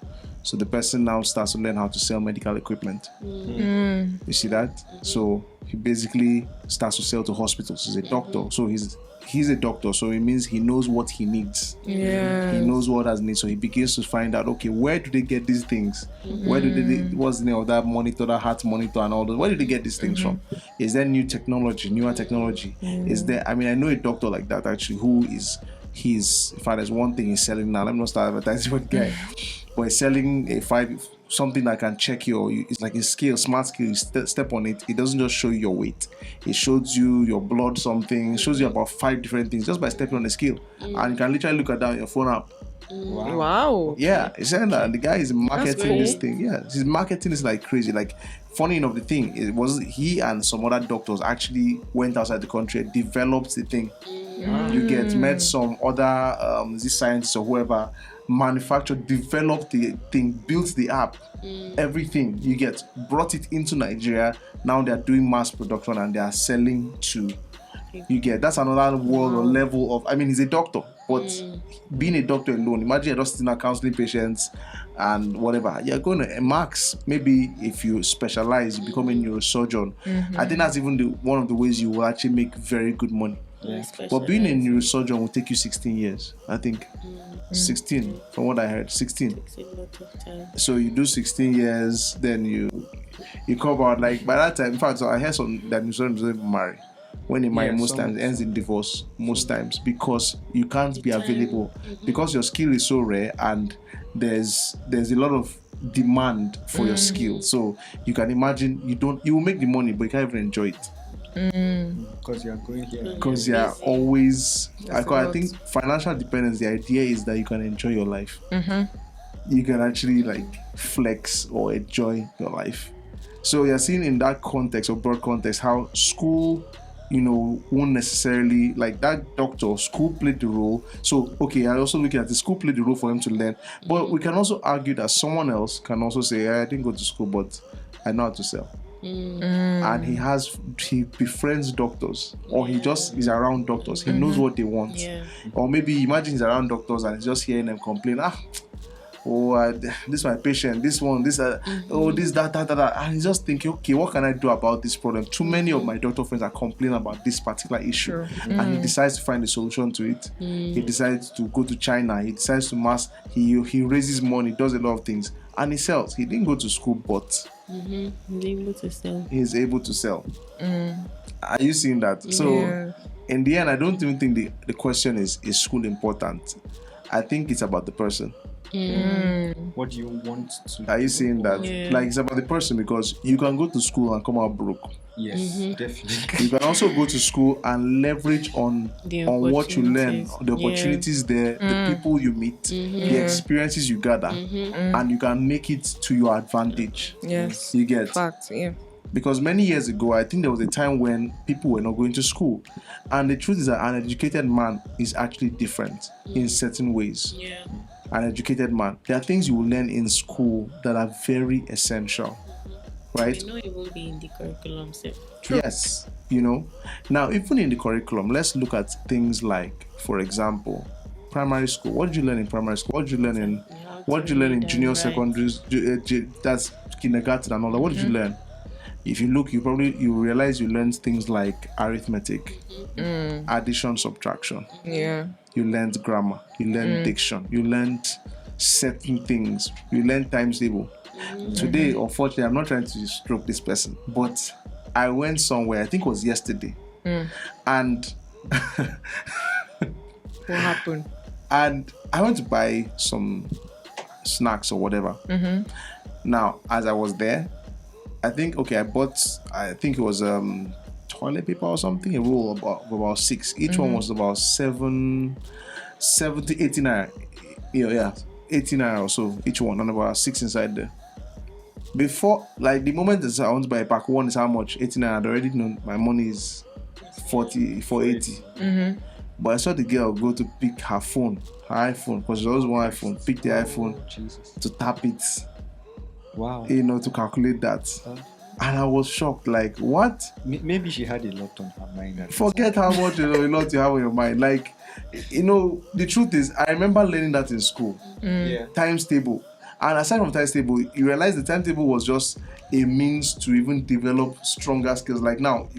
So the person now starts to learn how to sell medical equipment. You see that? So he basically starts to sell to hospitals. He's a doctor. So he's a doctor. So it means he knows what he needs. He knows what has needs. So he begins to find out, okay, where do they get these things? Where do they, what's the name of that monitor, that heart monitor and all those? Where do they get these things from? Is there newer technology? Is there, I mean, I know a doctor like that actually who is, in fact, there's one thing he's selling now. Let me not start advertising for the guy. But he's selling something that can check it's like a scale, smart scale. You step on it, it doesn't just show you your weight. It shows you your blood something. It shows you about 5 different things just by stepping on the scale. And you can literally look at that on your phone app. Wow. Yeah, he's saying that. The guy is marketing this thing. Yeah, he's marketing this like crazy. Like, funny enough, the thing, it was he and some other doctors actually went outside the country, developed the thing. You met some other scientists or whoever, manufactured, developed the thing, built the app, everything. Brought it into Nigeria. Now they're doing mass production and they are selling to. That's another world or level of. I mean, he's a doctor, but being a doctor alone, imagine you're just sitting there counseling patients and whatever. You're going to max. Maybe if you specialize, you become a neurosurgeon. I think that's even one of the ways you will actually make very good money. But being a neurosurgeon will take you 16 years, I think. 16, from what I heard, 16. Takes a lot of time. So you do 16 years, then you come out, like, by that time, in fact, so I heard some that neurosurgeons don't even marry. When they marry, most times it ends in divorce, most times, because you can't be available, because your skill is so rare and there's a lot of demand for your skill. So you can imagine you will make the money, but you can't even enjoy it. Because you are going here. Because you are always. I think financial dependence. The idea is that you can enjoy your life. You can actually like flex or enjoy your life. So you're seeing in that context or broad context how school, won't necessarily, like that doctor, school played the role. So okay, I also looking at the school played the role for him to learn. But we can also argue that someone else can also say, I didn't go to school, but I know how to sell. And he befriends doctors, or he just is around doctors. He knows what they want. Or maybe imagine he's around doctors and he's just hearing them complain, this my patient, this one, this this, that, and he's just thinking, okay, what can I do about this problem? Too many of my doctor friends are complaining about this particular issue. And he decides to find a solution to it. He decides to go to China. He decides to he raises money, does a lot of things, and he sells. He didn't go to school, but He's able to sell. He's able to sell. Are you seeing that? So in the end, I don't even think the question is school important? I think it's about the person. What do you want to? Are you saying that? Like, it's about the person, because you can go to school and come out broke. Yes, definitely. You can also go to school and leverage on what you learn, the opportunities there, the people you meet, the experiences you gather, and you can make it to your advantage. Yes. You get? Fact, yeah. Because many years ago, I think there was a time when people were not going to school. And the truth is that an educated man is actually different in certain ways. An educated man. There are things you will learn in school that are very essential. Right? I know it won't be in the curriculum set. Yes. Now, even in the curriculum, let's look at things like, for example, primary school. What did you learn in primary school? What did you learn in junior secondary, that's kindergarten and all that? What did you learn? If you look, you realize you learned things like arithmetic, addition, subtraction. Yeah. you learned grammar, you learned diction, you learned certain things, you learned timetable. Today, unfortunately, I'm not trying to stroke this person, but I went somewhere, I think it was yesterday, and What happened? and I went to buy some snacks or whatever. Now, as I was there, I think it was toilet paper or something, a roll about 6. Each one was about 70, 80 naira. Yeah, 80 naira or so each one, and about 6 inside there. Before, like, the moment I want to buy a pack, one is how much? 80 naira. I already know my money is 480. But I saw the girl go to pick her phone, her iPhone, because she always one iPhone, pick the iPhone to tap it. Wow. To calculate that. And I was shocked, like, what? Maybe she had a lot on her mind. Forget how much a lot you have on your mind. Like, the truth is, I remember learning that in school. Timetable. And aside from timetable, you realize the timetable was just a means to even develop stronger skills. Like now,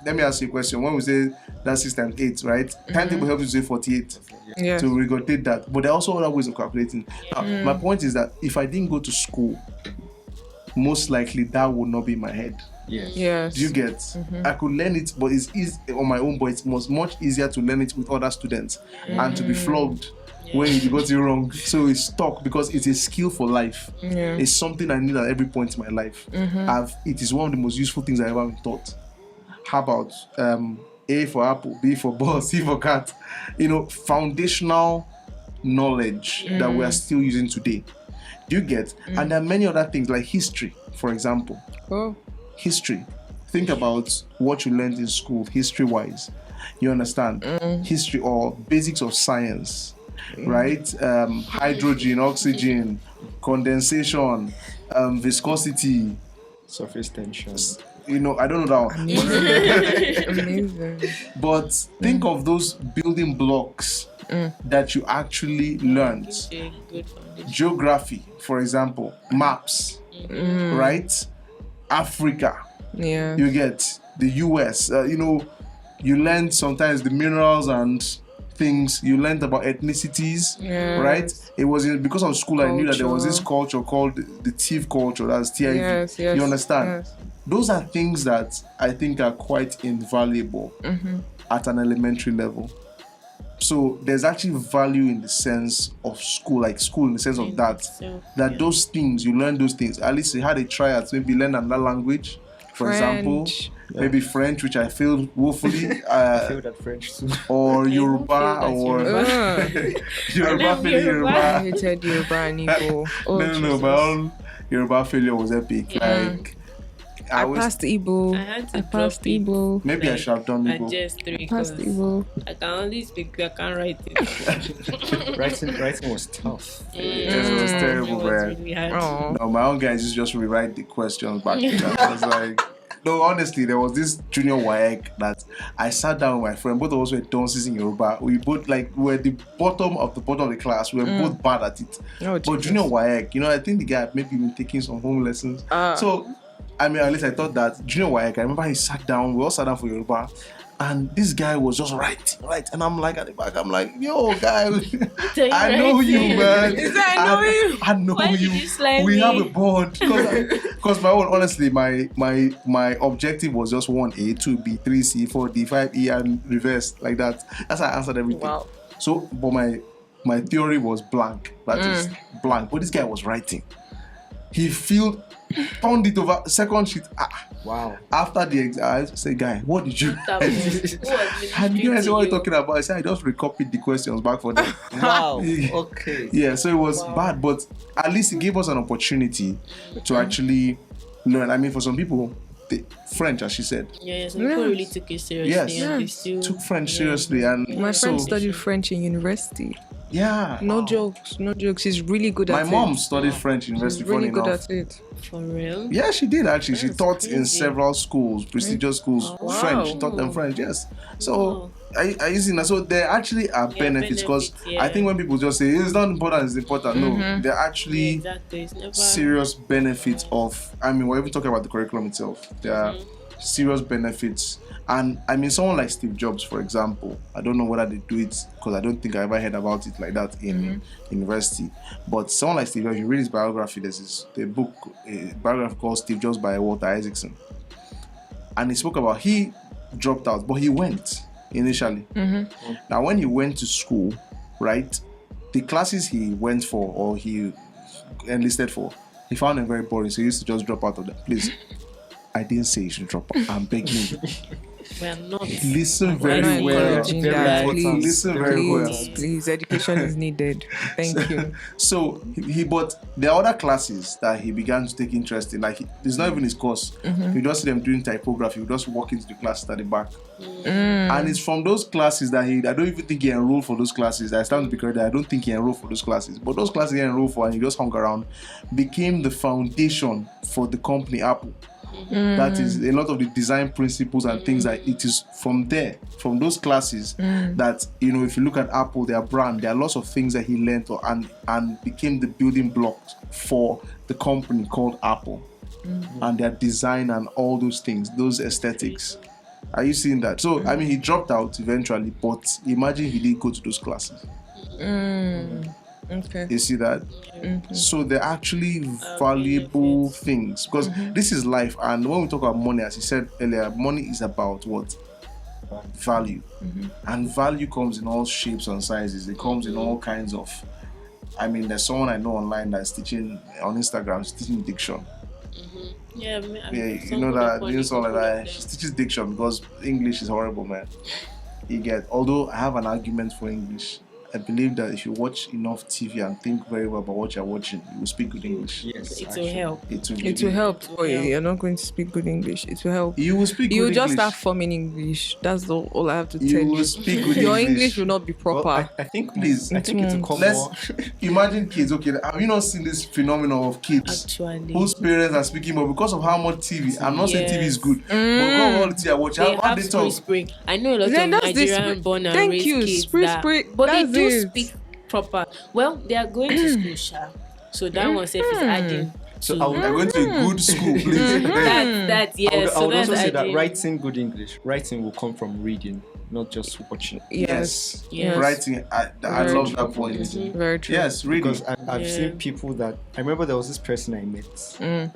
let me ask you a question. When we say that's 6 times 8, right? Timetable helps you say 48 to regurgitate that. But there are also other ways of calculating. Now, my point is that if I didn't go to school, most likely that would not be in my head. Yes. Do you get? I could learn it, but it's easy on my own, but it's much easier to learn it with other students and to be flogged when you got it wrong. So it's stuck because it's a skill for life. It's something I need at every point in my life. It is one of the most useful things I ever been taught. How about A for apple, B for ball, C for cat? Foundational knowledge that we are still using today. Do you get? And there are many other things like history, for example. History. Think about what you learned in school, history-wise. You understand? History or basics of science, right? Hydrogen, oxygen, condensation, viscosity, surface tension. I don't know that one. Amazing. But think of those building blocks that you actually learned. Geography, for example, maps, right? Africa. Yeah. You get the US. You learned sometimes the minerals and things. You learned about ethnicities, right? It was because of school I knew that there was this culture called the TIV culture. That's TIV. Yes. You understand? Yes. Those are things that I think are quite invaluable at an elementary level. So there's actually value in the sense of school, like school in the sense of that those things, you learn those things. At least you had a try at maybe learn another language, for example, maybe French, which I failed woefully. I failed at French too. Or Yoruba, or Yoruba. I hated Yoruba and Igbo. No, my own Yoruba failure was epic. Like, I passed Igbo. I passed Igbo. Maybe I should have done Igbo. I just 3 Passed because Igbo. I can only speak, I can't write it. Writing was tough. It was terrible, It was man. really hard. Oh. No, my own guys just rewrite the questions back. I was like, no, honestly, there was this junior WAEC that I sat down with my friend. Both of us were dunces in Yoruba. We both were the bottom of the class. We were both bad at it. Oh, but junior WAEC, I think the guy had maybe been taking some home lessons. So, at least I thought that junior WAEC, I remember he sat down. We all sat down for Yoruba. And this guy was just right. And I'm like, at the back, I'm like, yo, guy, I know you, man. I know Why you. did you slide We me? have a bond. Because my own, honestly, my objective was just 1A, 2B, 3C, 4D, 5E, and reverse, like that. That's how I answered everything. Wow. So, but my theory was blank. That is blank. But this guy was writing. He turned it over, second sheet. Wow. After the exam, I said, guy, what did you? And you guys know what you're talking about? I said, I just recopied the questions back for them. Wow. Okay. Yeah, so it was bad, but at least it gave us an opportunity to actually learn. For some people, French, as she said. Yeah, some people really took it seriously. Yes. And they still, Took French seriously. And My friend studied French in university. Yeah. No jokes. She's really good at it. My mom studied French in university. She's really funny good enough. at it. For real? Yeah, she did actually. She That's taught in crazy. several schools, prestigious schools, Oh, French. wow. She taught them French, yes. So I using that. So there actually are benefits because benefits, I think when people just say it's not important, it's important. No, there are actually Exactly. It's never serious benefits of. We're even talking about the curriculum itself. There are serious benefits. And I mean, someone like Steve Jobs, for example, I don't know whether they do it because I don't think I ever heard about it like that in university. But someone like Steve Jobs, you read his biography, there's a book, a biography called Steve Jobs by Walter Isaacson. And he spoke about he dropped out, but he went initially. Now, when he went to school, right, the classes he went for or he enlisted for, he found them very boring, so he used to just drop out of them. Please, I didn't say you should drop out. I'm begging you. We're not. Listen very I'm not well. encouraging that. Please, Listen very well. Please, education is needed. Thank you. So he but there are other classes that he began to take interest in. Like it's not even his course. You just see them doing typography. You just walk into the class at the back, and it's from those classes that I don't even think he enrolled for those classes. I stand to be corrected. I don't think he enrolled for those classes. But those classes he enrolled for and he just hung around became the foundation for the company Apple. That is a lot of the design principles and things that it is from there, from those classes that, you know, if you look at Apple, their brand, there are lots of things that he learned and became the building blocks for the company called Apple and their design and all those things, those aesthetics. Are you seeing that? So, I mean, he dropped out eventually, but imagine he didn't go to those classes. Okay. You see that? So they're actually valuable things because this is life. And when we talk about money, as you said earlier, money is about what? Value. And value comes in all shapes and sizes. It comes in all kinds of. I mean, there's someone I know online that's teaching on Instagram, she's teaching diction. Yeah, You know that, you know, someone like that. She teaches diction because English is horrible, man. You get, although I have an argument for English. I believe that if you watch enough TV and think very well about what you're watching, you will speak good English. Yes, it will help. It will help. Oh, you're not going to speak good English. It will help. You will speak You good just English. start forming English. That's all I have to tell You you. will speak good Your English. English will not be proper. Well, I think, Please, I think it's a common. Let's imagine kids. Okay, have you not seen this phenomenon of kids Actually, whose parents are speaking, but because of how much TV, I'm not saying TV is Yes. good, but because of all the TV I watch, they how have they spring talk. spring. I know a lot Then of that's this Nigerian spring- born and Thank raised you, kids spring that, spring, but they that's do it. speak proper. Well, they are going to school, sha. So that one self is adding. So to- I would, They're going to a good school, please. That's yeah. I would, So I would that's also say that adding. writing good English, writing will come from reading, not just watching. Yes. Yes. Writing, I Very love true. that point. Very true. Yes, reading. Because I've Yeah. seen people that I remember there was this person I met.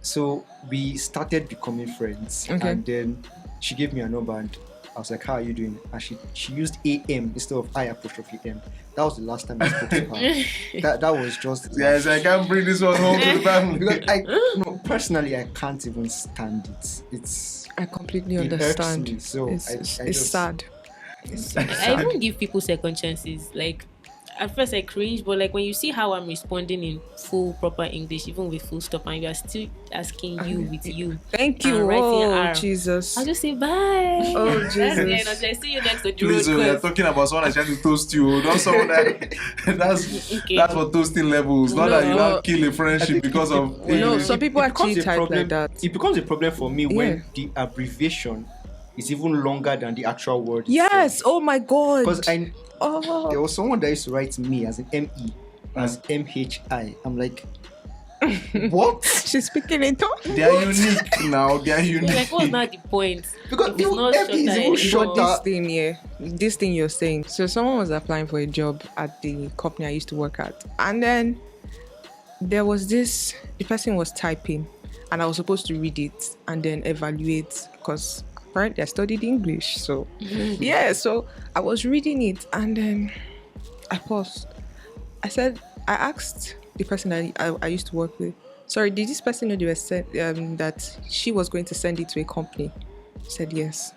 So we started becoming friends, Okay. and then she gave me a number, and I was like, "How are you doing?" And she used AM instead of I''M. That was the last time I spoke to her. that was just Yes, I can't bring this one home to the family. because personally I can't even stand it. I completely It irks understand. me, so it's I it's just- sad. I even give people second chances. Like at first I cringe, but like when you see how I'm responding in full proper English, even with full stop, and you are still asking you with you. Thank and you. writing Oh, R. Jesus. I'll just say bye. Oh, That's Jesus. the end. I see you next to the road. Please, we are 'cause- talking about someone that's trying to toast you, not someone that Okay. that's for toasting levels. Not that you No. now kill a friendship because of No, English. some people It becomes actually a type problem. like that. It becomes a problem for me Yeah. when the abbreviation is even longer than the actual word. Yes. Oh my God. Because there Oh. was someone that used to write me as an ME, as MHI. I'm like, what? She's speaking it up. They are unique now. They are unique. Like what's not the point? Because If it's not ME is shorter even anymore. But shorter. this thing you're saying. So someone was applying for a job at the company I used to work at, and then there was the person was typing, and I was supposed to read it and then evaluate because apparently I studied English. So yeah, so I was reading it and then I paused. I asked the person I used to work with, sorry, did this person know they were that she was going to send it to a company? She said yes.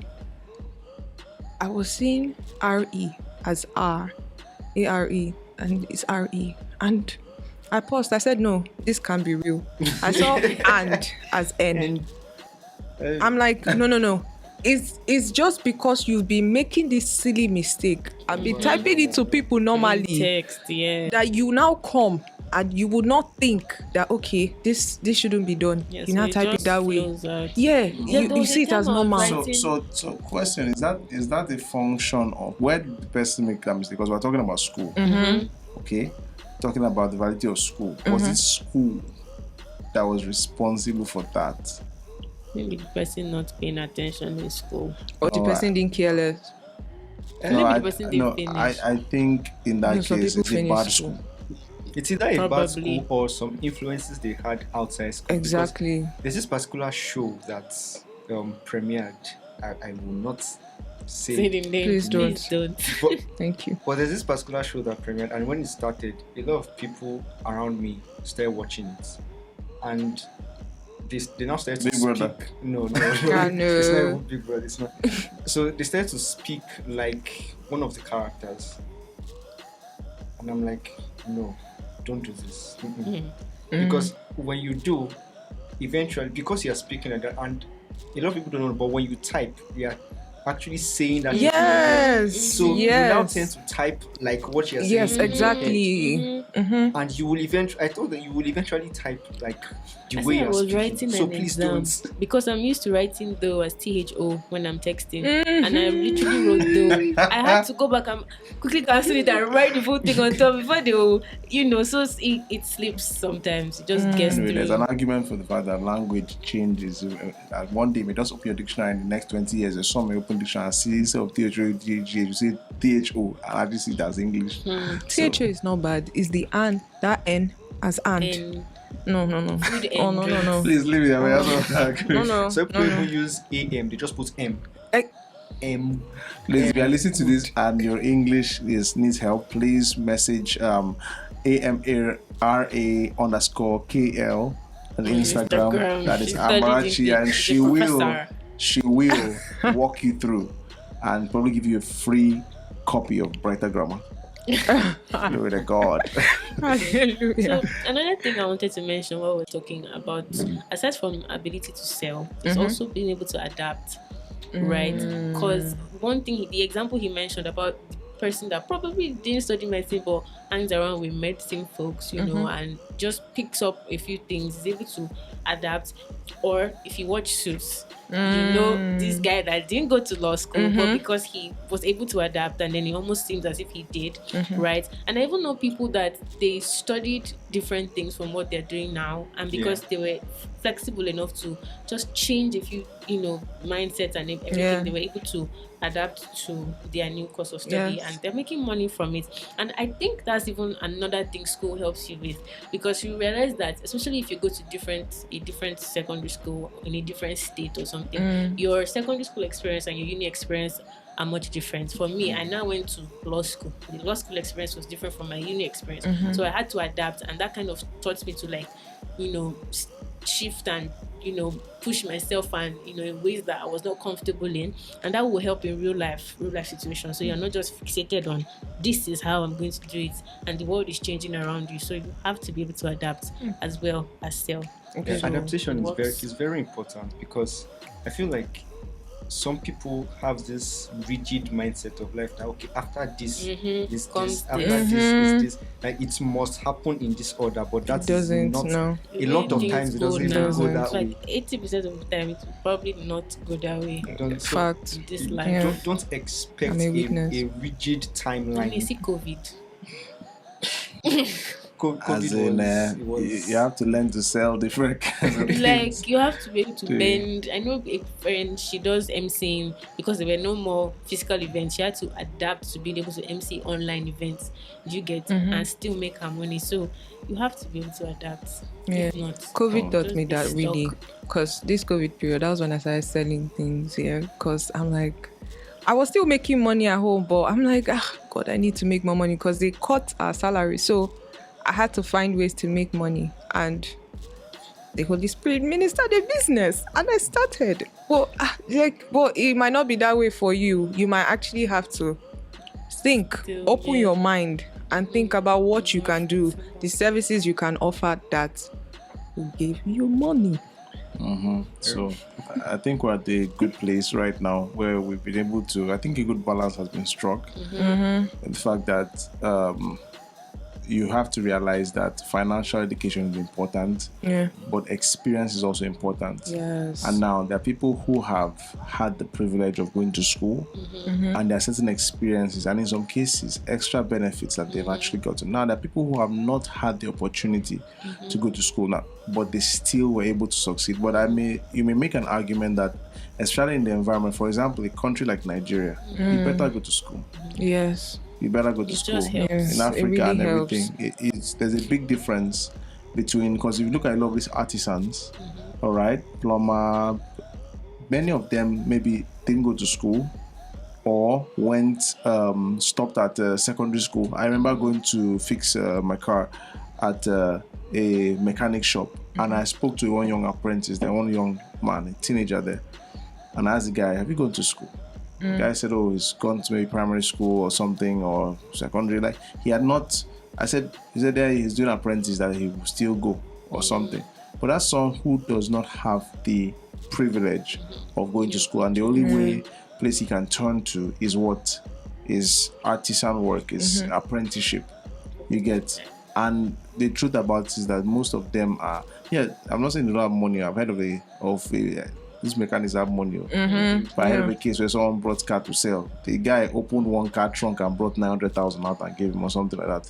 I was seeing RE as R, ARE, and it's RE. And I paused. I said, no, this can't be real. I saw and as N. I'm like, no. It's just because you've been making this silly mistake. I've been typing it to people normally Text, yeah. that you now come and you would not think that okay, this shouldn't be done. Yeah, you so now it type it just that way. flows out. Yeah, Yeah, you those see it as examples, normal. right? So question is that a function of where did the person make that mistake? Because we're talking about school. Okay? Talking about the validity of school. Was it school that was responsible for that? Maybe the person not paying attention in school. Or the No, person didn't care less. Or no, maybe the I person didn't no, I, finish. I think in No, that some case people it's a finish bad school. school. It's either a bad school Probably. or some influences they had outside school. Because Exactly. there's this particular show that premiered. I will not Say say, the name. Please don't. Please don't. but Thank you. there's this particular show that premiered, and when it started, a lot of people around me started watching it, and they now started to Big speak. Brother. No, Ah, no. it's not even Big Brother. It's not. So they started to speak like one of the characters, and I'm like, no, don't do this. Because when you do, eventually, because you're speaking like that, and a lot of people don't know, but when you type, you're actually saying that. Yes. So you now yes. tend to type like what you're saying. Yes, in your head. exactly. And you will eventually, I thought that you will eventually type like the I way said I you're was speaking. writing So an please exam don't. because I'm used to writing though as THO when I'm texting, and I literally wrote though. I had to go back and quickly cancel it and write the full thing on top before they will, so it slips sometimes. It just gets Anyway, there's through. an argument for the fact that language changes. And one day, may just open your dictionary in the next 20 years, there's some may open dictionary and see instead of THO, you say THO, and I just see it as English. THO is not bad. It's the and, that N as and. And No. food Oh, no. Please leave it away. No. So people even use AM, they just put M. Eh, M. Please, if you are listening to this and your English needs help, please message AMRA_KL on Instagram. That is She studied Amarachi, English. and She's a she will walk you through and probably give you a free copy of Brighter Grammar. Glory to God. Hallelujah. So another thing I wanted to mention while we're talking about, aside from ability to sell, is also being able to adapt, right? Because one thing, the example he mentioned about the person that probably didn't study medicine but hangs around with medicine folks, and just picks up a few things, is able to adapt. Or if you watch Suits, this guy that didn't go to law school, but because he was able to adapt, and then it almost seems as if he did, right? And I even know people that they studied different things from what they're doing now, and because they were flexible enough to just change a few, mindsets and everything, they were able to adapt to their new course of study, and they're making money from it. And I think that's even another thing school helps you with, because you realize that, especially if you go to a different secondary school in a different state or something, your secondary school experience and your uni experience are much different. For me, I now went to law school. The law school experience was different from my uni experience, so I had to adapt, and that kind of taught me to shift and push myself, and in ways that I was not comfortable in, and that will help in real life situations. So you're not just fixated on this is how I'm going to do it, and the world is changing around you, so you have to be able to adapt as well as sell. Okay. So Adaptation is very important, because I feel like some people have this rigid mindset of life that, okay, after this is this, after this is this, like it must happen in this order, but that doesn't, not. no. A lot of times it doesn't even go that way. Like 80% of the time, it will probably not go that way. Fact. In this life, Don't expect I'm a a witness. rigid timeline. you see COVID. As in, you have to learn to sell different kinds of things. Like, you have to be able to bend. I know a friend, she does MCing because there were no more physical events. She had to adapt to being able to MC online events, and still make her money. So you have to be able to adapt. If not, COVID taught just me be that stuck. really, because this COVID period, that was when I started selling things here, because I'm like, I was still making money at home, but I'm like, God, I need to make more money, because they cut our salary. So I had to find ways to make money, and the Holy Spirit ministered the business, and I started. But it might not be that way for you. You might actually have to open your mind, and think about what you can do, the services you can offer that will give you money. So I think we're at a good place right now where we've been able to, I think a good balance has been struck. In the fact that you have to realize that financial education is important, but experience is also important. Yes. And now there are people who have had the privilege of going to school, and there are certain experiences and in some cases extra benefits that they've actually gotten. Now there are people who have not had the opportunity to go to school now, but they still were able to succeed. But you may make an argument that, especially in the environment, for example, a country like Nigeria, you better go to school. Yes. You better go to It school. just helps. Yes, In Africa it really and helps. everything. There's a big difference between, because if you look at a lot of these artisans, all right, plumber, many of them maybe didn't go to school or stopped at secondary school. I remember going to fix my car at a mechanic shop, and I spoke to one young apprentice, one young man, a teenager there, and I asked the guy, have you gone to school? The guy said, oh, he's gone to maybe primary school or something, or secondary. Like, he had not. He said there he's doing apprentice, that he will still go or something. But that's someone who does not have the privilege of going to school, and the only place he can turn to is artisan work, is apprenticeship. You get. And the truth about it is that most of them are, I'm not saying they don't have money. I've heard of these mechanics have money. But I heard of a case where someone brought car to sell. The guy opened one car trunk and brought 900,000 out and gave him or something like that,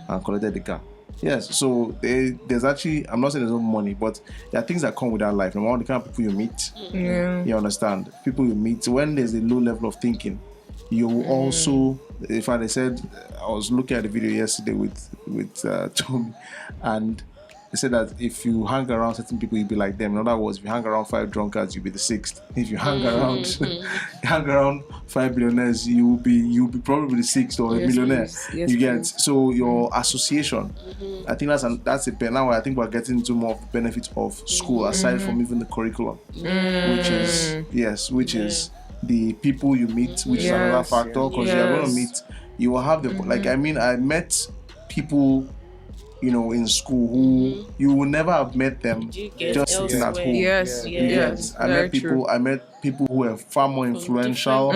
and collected the car. Yes, so there's actually, I'm not saying there's no money, but there are things that come with that life. No matter the kind of people you meet, you understand. People you meet, when there's a low level of thinking, you also, in fact, they said, I was looking at the video yesterday with Tommy, and they said that if you hang around certain people, you'll be like them. In other words, if you hang around 5 drunkards, you'll be the 6th. If you hang around 5 billionaires, you'll be probably the 6th or a millionaire. Yes, you get. So your association, I think that's a now I think we're getting into more of the benefits of school, aside from even the curriculum, which is the people you meet, which is another factor, because you're going to meet. You will have the I met people, in school who you will never have met them just sitting at home. Yes. I met people who were far more influential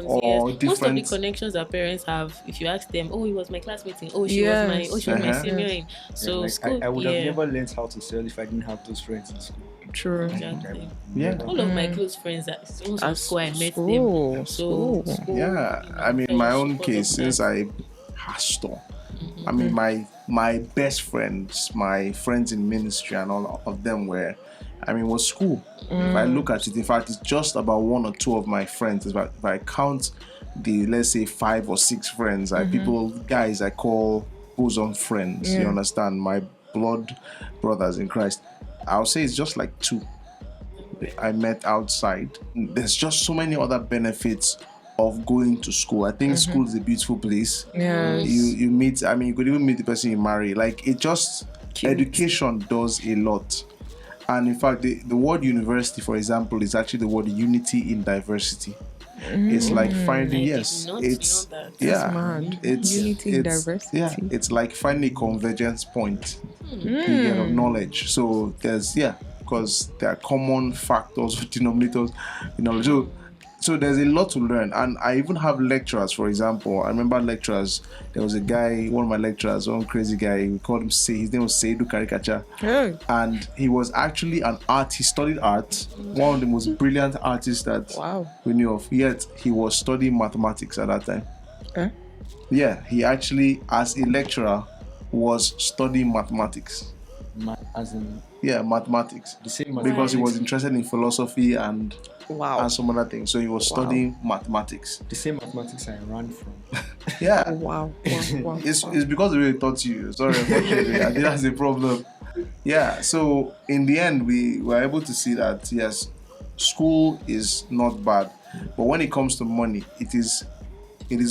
or different. Most of the connections that parents have, if you ask them, oh, he was my classmate, she was my senior in. So school, I would have never learned how to sell if I didn't have those friends in school. True. Exactly. Yeah. All of my close friends at school, I met them. School. I mean, my own case, since I pastor, I mean, my best friends, my friends in ministry, and all of them was school. If I look at it, in fact, it's just about 1 or 2 of my friends. If I count the, let's say, 5 or 6 friends, guys I call bosom friends. You understand? My blood brothers in Christ. I'll say it's just like 2 I met outside. There's just so many other benefits of going to school. I think school is a beautiful place. Yes. You meet, you could even meet the person you marry. Like, it just, education does a lot. And in fact, the word university, for example, is actually the word unity in diversity. It's like finding, it's unity in diversity. Yeah, it's like finding a convergence point of knowledge. So there's, because there are common factors or denominators, so there's a lot to learn. And I even have lecturers, for example. I remember lecturers. There was a guy, one of my lecturers, one crazy guy. We called him his name was Seidu Caricature. And he was actually an artist. He studied art. One of the most brilliant artists that we knew of. Yet he was studying mathematics at that time. Yeah, he actually, as a lecturer, was studying mathematics. Mathematics. The same because he was interested in philosophy and some other things. So he was studying mathematics. The same mathematics I ran from. Wow. It's because they really taught you. Sorry, unfortunately, I think that's the problem. Yeah. So in the end, we were able to see that yes, school is not bad, but when it comes to money, it is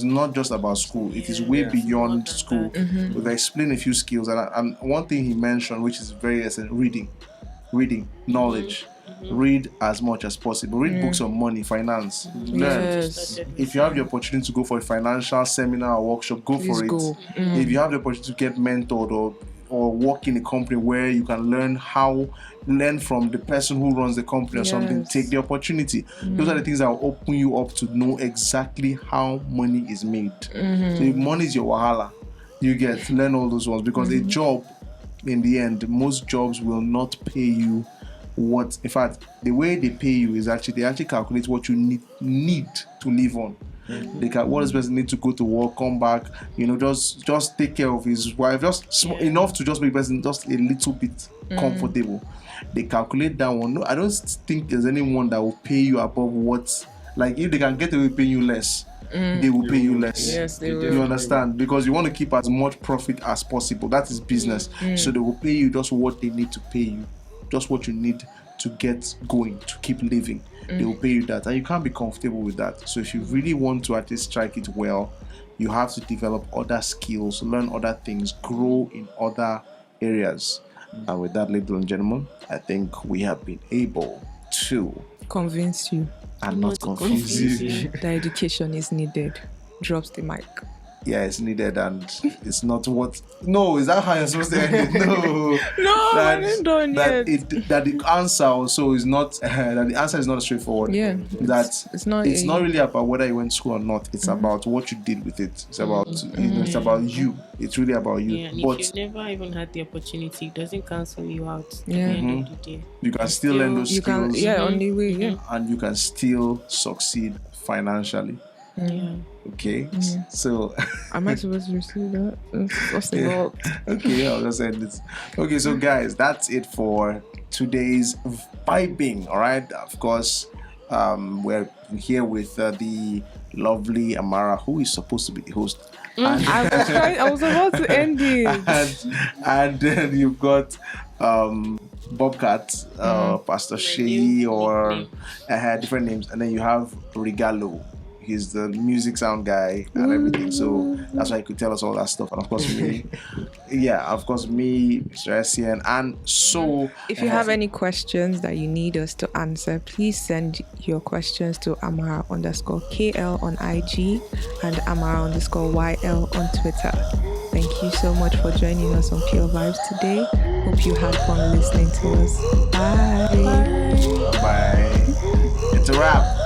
not just about school. It is way beyond school. We've explained a few skills, and one thing he mentioned, which is very essential: reading, knowledge. Read as much as possible. Read books on money, finance. Learn. If you have the opportunity to go for a financial seminar or workshop, go for it. If you have the opportunity to get mentored or work in a company where you can learn from the person who runs the company or something, take the opportunity. Those are the things that will open you up to know exactly how money is made. So if money is your wahala, You get to learn all those ones because a job, in the end, most jobs will not pay you what. In fact, the way they pay you is actually they actually calculate what you need to live on. They can what does person need to go to work, come back, just take care of his wife, just enough to just make person just a little bit comfortable. They calculate that one. No, I don't think there's anyone that will pay you above what. Like if they can get away paying you less, they will pay you less. Yes, they will. You understand? Because you want to keep as much profit as possible. That is business. So they will pay you just what they need to pay you, just what you need to get going, to keep living. They will pay you that, and you can't be comfortable with that. So if you really want to at least strike it well, you have to develop other skills, learn other things, grow in other areas. And with that, ladies and gentlemen, I think we have been able to Convince you and not confuse you. that education is needed. Drops the mic. Yeah, it's needed, and it's not what. No, is that how you're supposed to end it? No, I didn't do it yet. That the answer also is not. That the answer is not straightforward. Yeah, that it's not. It's not really about whether you went to school or not. It's about what you did with it. It's about. It's about you. It's really about you. Yeah, and but if you never even had the opportunity, it doesn't cancel you out. Yeah. At the end of the day, you can still learn those skills. On the way. Yeah, and you can still succeed financially. Yeah. Okay, so am I supposed to receive that? What's the lot? Okay, I'll just end it. Okay, so guys, that's it for today's vibing. All right, of course, we're here with the lovely Amara, who is supposed to be the host. And, I was about to end it. and then you've got Bobcat, Pastor Shea, or different names, and then you have Regalo. He's the music sound guy and everything, so that's why he could tell us all that stuff. And of course me, Mr. SCN. And so if you have any questions that you need us to answer, please send your questions to Amara_KL on IG and Amara_YL on Twitter. Thank you so much for joining us on Pure Vibes today. Hope you had fun listening to us. Bye. Bye. It's a wrap.